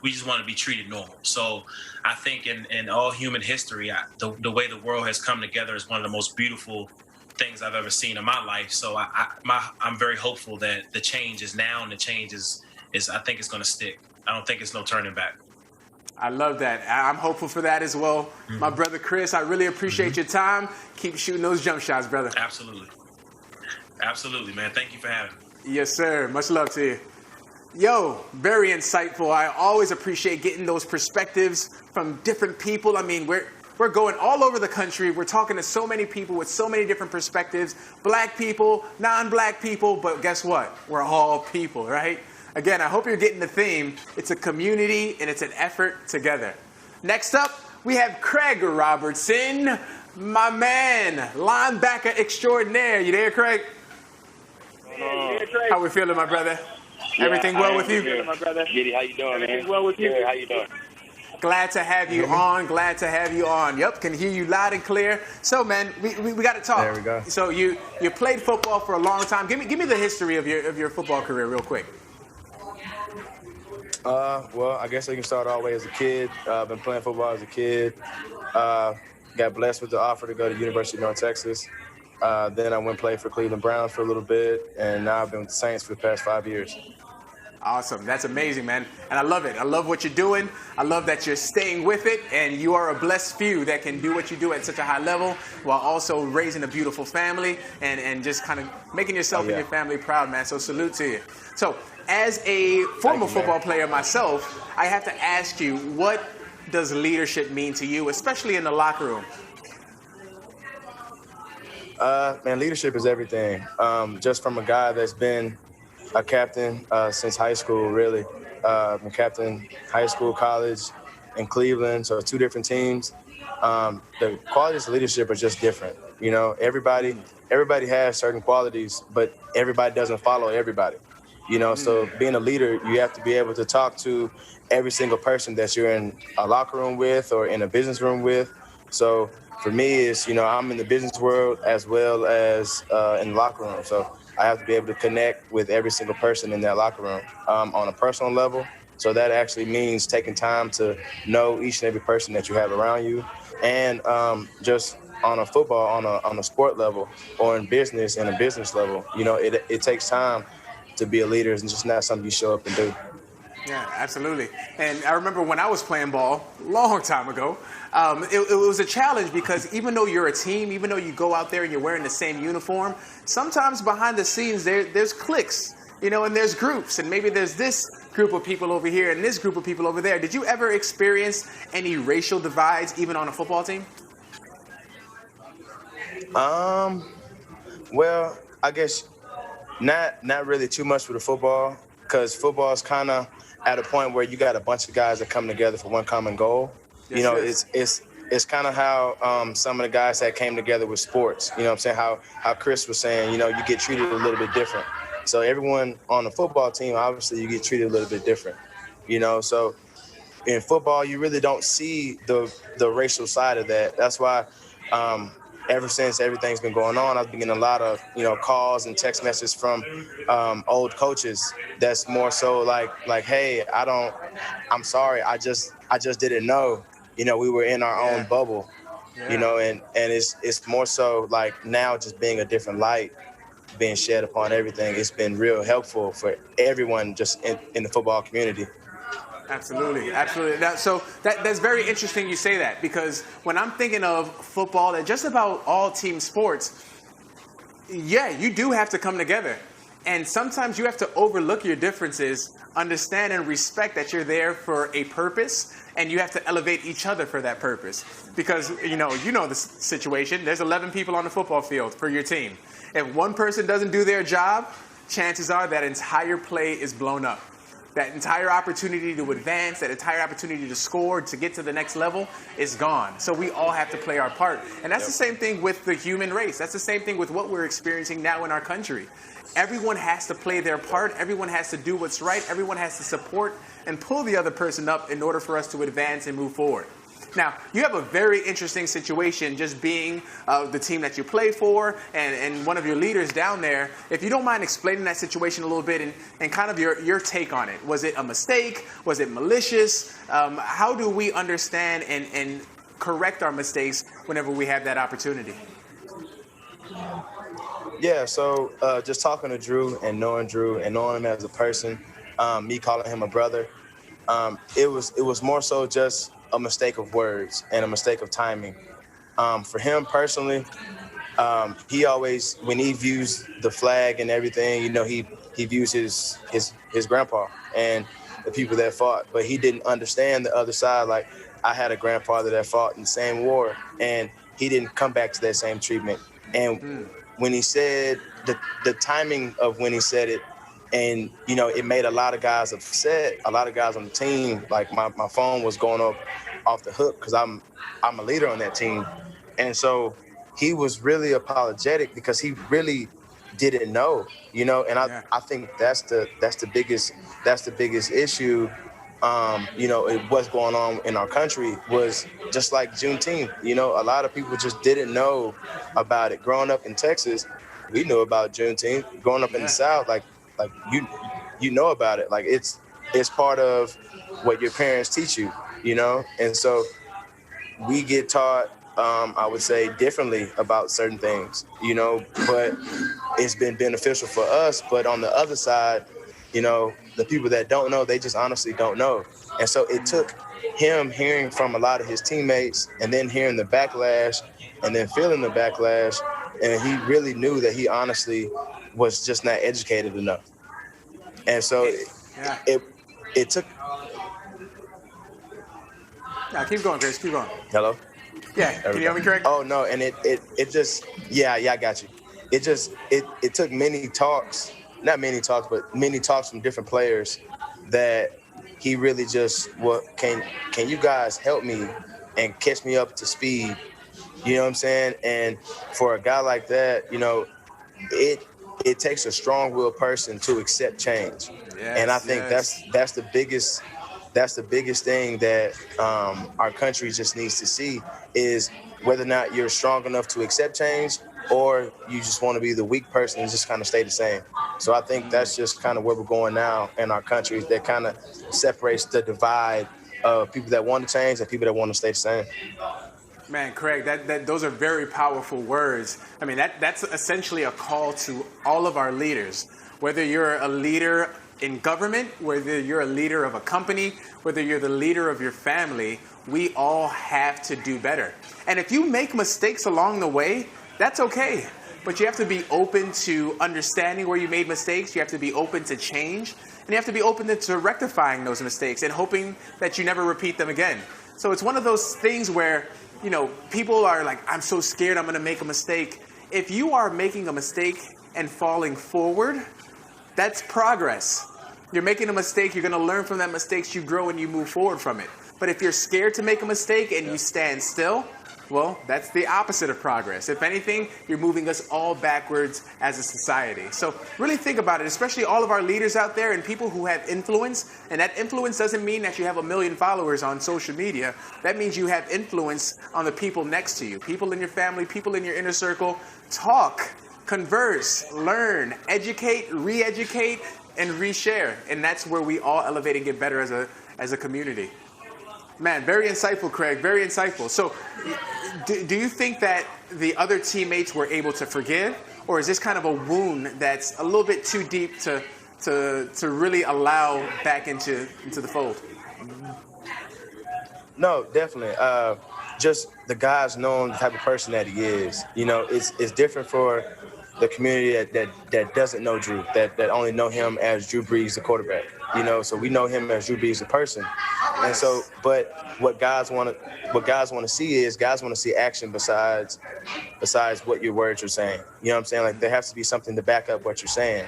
we just want to be treated normal. So I think in all human history, the way the world has come together is one of the most beautiful things I've ever seen in my life. So I'm very hopeful that the change is now, and the change is I think it's going to stick. I don't think it's no turning back. I love that. I'm hopeful for that as well. My brother Chris, I really appreciate your time. Keep shooting those jump shots, brother. Absolutely. Absolutely, man. Thank you for having me. Yes, sir. Much love to you. Yo, very insightful. I always appreciate getting those perspectives from different people. I mean, we're going all over the country. We're talking to so many people with so many different perspectives. Black people, non-black people, but guess what? We're all people, right? Again, I hope you're getting the theme. It's a community and it's an effort together. Next up, we have Craig Robertson, my man, linebacker extraordinaire. You there, Craig? How we feeling, my brother? Everything well with you? Giddy, how you doing, man? Everything well with you? Good, how you doing? Glad to have you on. Glad to have you on. Yep, can hear you loud and clear. So, man, we got to talk. There we go. So you played football for a long time. Give me the history of your football career real quick. Well, I guess I can start all the way as a kid. I've been playing football as a kid. Got blessed with the offer to go to University of North Texas. Then I went and played for Cleveland Browns for a little bit, and now I've been with the Saints for the past 5 years. Awesome. That's amazing, man. And I love it. I love what you're doing. I love that you're staying with it, and you are a blessed few that can do what you do at such a high level while also raising a beautiful family and just kind of making yourself and your family proud, man. So salute to you. So as a former football player myself, I have to ask you, what does leadership mean to you, especially in the locker room? Man, leadership is everything. Just from a guy that's been a captain since high school, really. Been captain high school, college, in Cleveland, so 2 different teams. The qualities of leadership are just different. You know, everybody has certain qualities, but everybody doesn't follow everybody. You know, so being a leader, you have to be able to talk to every single person that you're in a locker room with or in a business room with. So for me, it's, you know, I'm in the business world as well as in the locker room. So I have to be able to connect with every single person in that locker room on a personal level. So that actually means taking time to know each and every person that you have around you. And just on a football, on a sport level, or in business, in a business level, you know, it takes time to be a leader. It's just not something you show up and do. Yeah, absolutely. And I remember when I was playing ball a long time ago, it was a challenge because even though you're a team, even though you go out there and you're wearing the same uniform, sometimes behind the scenes there's cliques, you know, and there's groups, and maybe there's this group of people over here and this group of people over there. Did you ever experience any racial divides even on a football team? Well, I guess not really too much with the football, because football is kind of at a point where you got a bunch of guys that come together for one common goal. Yes, you know, it's kind of how some of the guys that came together with sports. You know what I'm saying? How Chris was saying, you know, you get treated a little bit different. So everyone on the football team, obviously, you get treated a little bit different. You know, so in football, you really don't see the racial side of that. That's why ever since everything's been going on, I've been getting a lot of, you know, calls and text messages from old coaches that's more so like, hey, I'm sorry, I just didn't know. You know, we were in our own bubble, you know, and it's more so like now just being a different light being shed upon everything. It's been real helpful for everyone just in the football community. Absolutely, absolutely. So that's very interesting you say that, because when I'm thinking of football and just about all team sports, yeah, you do have to come together. And sometimes you have to overlook your differences, understand and respect that you're there for a purpose, and you have to elevate each other for that purpose. Because, you know the situation. There's 11 people on the football field for your team. If one person doesn't do their job, chances are that entire play is blown up. That entire opportunity to advance, that entire opportunity to score, to get to the next level is gone. So we all have to play our part. And that's the same thing with the human race. That's the same thing with what we're experiencing now in our country. Everyone has to play their part. Everyone has to do what's right. Everyone has to support and pull the other person up in order for us to advance and move forward. Now, you have a very interesting situation just being the team that you play for and one of your leaders down there. If you don't mind explaining that situation a little bit and kind of your take on it. Was it a mistake? Was it malicious? How do we understand and correct our mistakes whenever we have that opportunity? Yeah, so just talking to Drew and knowing him as a person, me calling him a brother, it was more so just a mistake of words and a mistake of timing. For him personally, he always, when he views the flag and everything, he views his grandpa and the people that fought, but he didn't understand the other side. Like, I had a grandfather that fought in the same war, and he didn't come back to that same treatment. And when he said the timing of when he said it, and it made a lot of guys upset. A lot of guys on the team, like my phone was going off the hook because I'm a leader on that team, and so he was really apologetic because he really didn't know, And I think that's the biggest issue. What's going on in our country was just like Juneteenth. A lot of people just didn't know about it. Growing up in Texas, we knew about Juneteenth. Growing up in the South, like you know about it. Like it's part of what your parents teach you, And so we get taught, I would say, differently about certain things, But it's been beneficial for us. But on the other side, the people that don't know, they just honestly don't know. And so it took him hearing from a lot of his teammates and then hearing the backlash and then feeling the backlash. And he really knew that he honestly was just not educated enough. And so it took. Now, keep going, Chris. Keep going. Hello? Yeah. Can you hear me correct? Oh, no. And it just, I got you. It took many talks, not many talks, but many talks from different players that he really just, can you guys help me and catch me up to speed? You know what I'm saying? And for a guy like that, it takes a strong-willed person to accept change. Yes, and I think that's the biggest thing that our country just needs to see is whether or not you're strong enough to accept change or you just want to be the weak person and just kind of stay the same. So I think that's just kind of where we're going now in our country. That kind of separates the divide of people that want to change and people that want to stay the same. Man, Craig, those are very powerful words. I mean, that's essentially a call to all of our leaders. Whether you're a leader in government, whether you're a leader of a company, whether you're the leader of your family, we all have to do better. And if you make mistakes along the way, that's okay. But you have to be open to understanding where you made mistakes. You have to be open to change. And you have to be open to rectifying those mistakes and hoping that you never repeat them again. So it's one of those things where, people are like, I'm so scared I'm going to make a mistake. If you are making a mistake and falling forward, that's progress. You're making a mistake. You're going to learn from that mistake. You grow and you move forward from it. But if you're scared to make a mistake and you stand still, well, that's the opposite of progress. If anything, you're moving us all backwards as a society. So really think about it, especially all of our leaders out there and people who have influence. And that influence doesn't mean that you have 1 million followers on social media. That means you have influence on the people next to you, people in your family, people in your inner circle. Talk, converse, learn, educate, re-educate, and reshare. And that's where we all elevate and get better as a community. Man, very insightful, Craig. Very insightful. So do you think that the other teammates were able to forgive? Or is this kind of a wound that's a little bit too deep to really allow back into the fold? No, definitely. Just the guys knowing the type of person that he is. It's different for the community that doesn't know Drew, that only know him as Drew Brees, the quarterback. You know, so we know him as Drew Brees, the person. And so, but what guys want to see is guys want to see action besides what your words are saying. You know what I'm saying? Like there has to be something to back up what you're saying.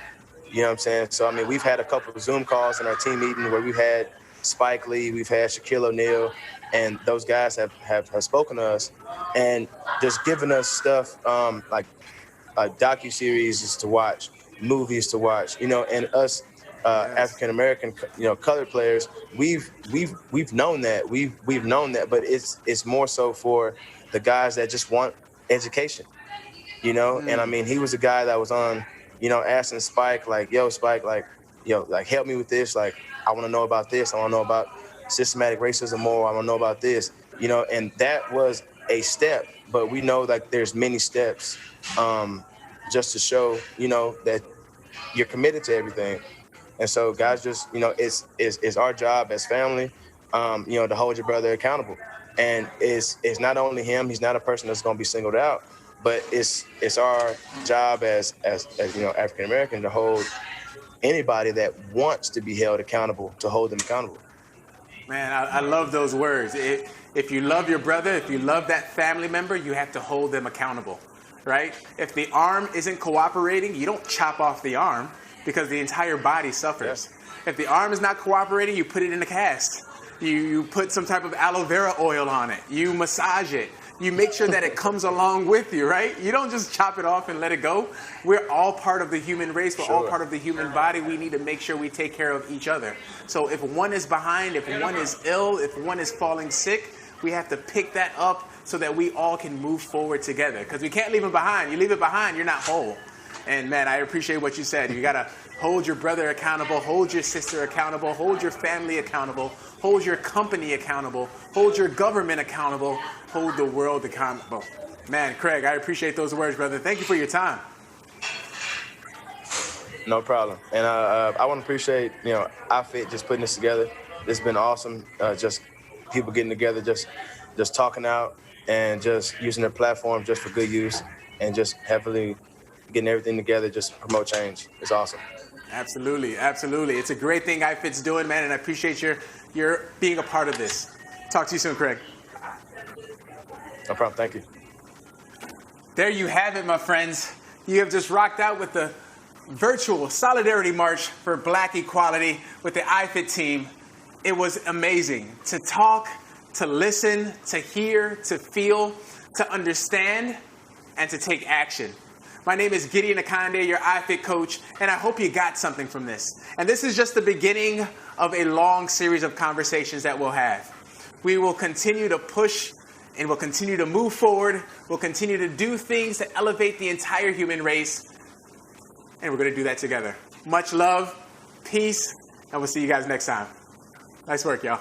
You know what I'm saying? So I mean, we've had a couple of Zoom calls in our team meeting where we've had Spike Lee, we've had Shaquille O'Neal, and those guys have spoken to us and just given us stuff like docuseries to watch, movies to watch, you know, and us African American, you know, colored players, we've known that, we've known that, but it's more so for the guys that just want education, you know. And I mean, he was a guy that was on, you know, asking Spike, like, yo, Spike, like, yo, like, help me with this, like, I want to know about this, I want to know about systematic racism more, I want to know about this, you know. And that was a step, but we know like there's many steps just to show, you know, that you're committed to everything. And so guys, just, you know, it's our job as family, you know, to hold your brother accountable. And it's not only him, he's not a person that's going to be singled out, but it's our job as you know, African American, to hold anybody that wants to be held accountable, to hold them accountable. Man, I love those words. If you love your brother, if you love that family member, you have to hold them accountable, right? If the arm isn't cooperating, you don't chop off the arm because the entire body suffers. If the arm is not cooperating, you put it in a cast. You put some type of aloe vera oil on it. You massage it. You make sure that it comes along with you, right? You don't just chop it off and let it go. We're all part of the human race. We're all part of the human body. We need to make sure we take care of each other. So if one is behind, if one is ill, if one is falling sick, we have to pick that up so that we all can move forward together. Because we can't leave it behind. You leave it behind, you're not whole. And man, I appreciate what you said. You got to hold your brother accountable, hold your sister accountable, hold your family accountable, hold your company accountable, hold your government accountable, hold the world accountable. Man, Craig, I appreciate those words, brother. Thank you for your time. No problem. And I want to appreciate, you know, iFit just putting this together. It's been awesome. Just people getting together, just talking out and just using their platform just for good use and just heavily getting everything together just to promote change. It's awesome. Absolutely, absolutely. It's a great thing iFit's doing, man, and I appreciate your being a part of this. Talk to you soon, Craig. No problem. Thank you. There you have it, my friends. You have just rocked out with the virtual Solidarity March for Black Equality with the iFit team. It was amazing to talk, to listen, to hear, to feel, to understand, and to take action. My name is Gideon Akande, your iFit coach, and I hope you got something from this. And this is just the beginning of a long series of conversations that we'll have. We will continue to push and we'll continue to move forward. We'll continue to do things to elevate the entire human race. And we're going to do that together. Much love, peace, and we'll see you guys next time. Nice work, y'all.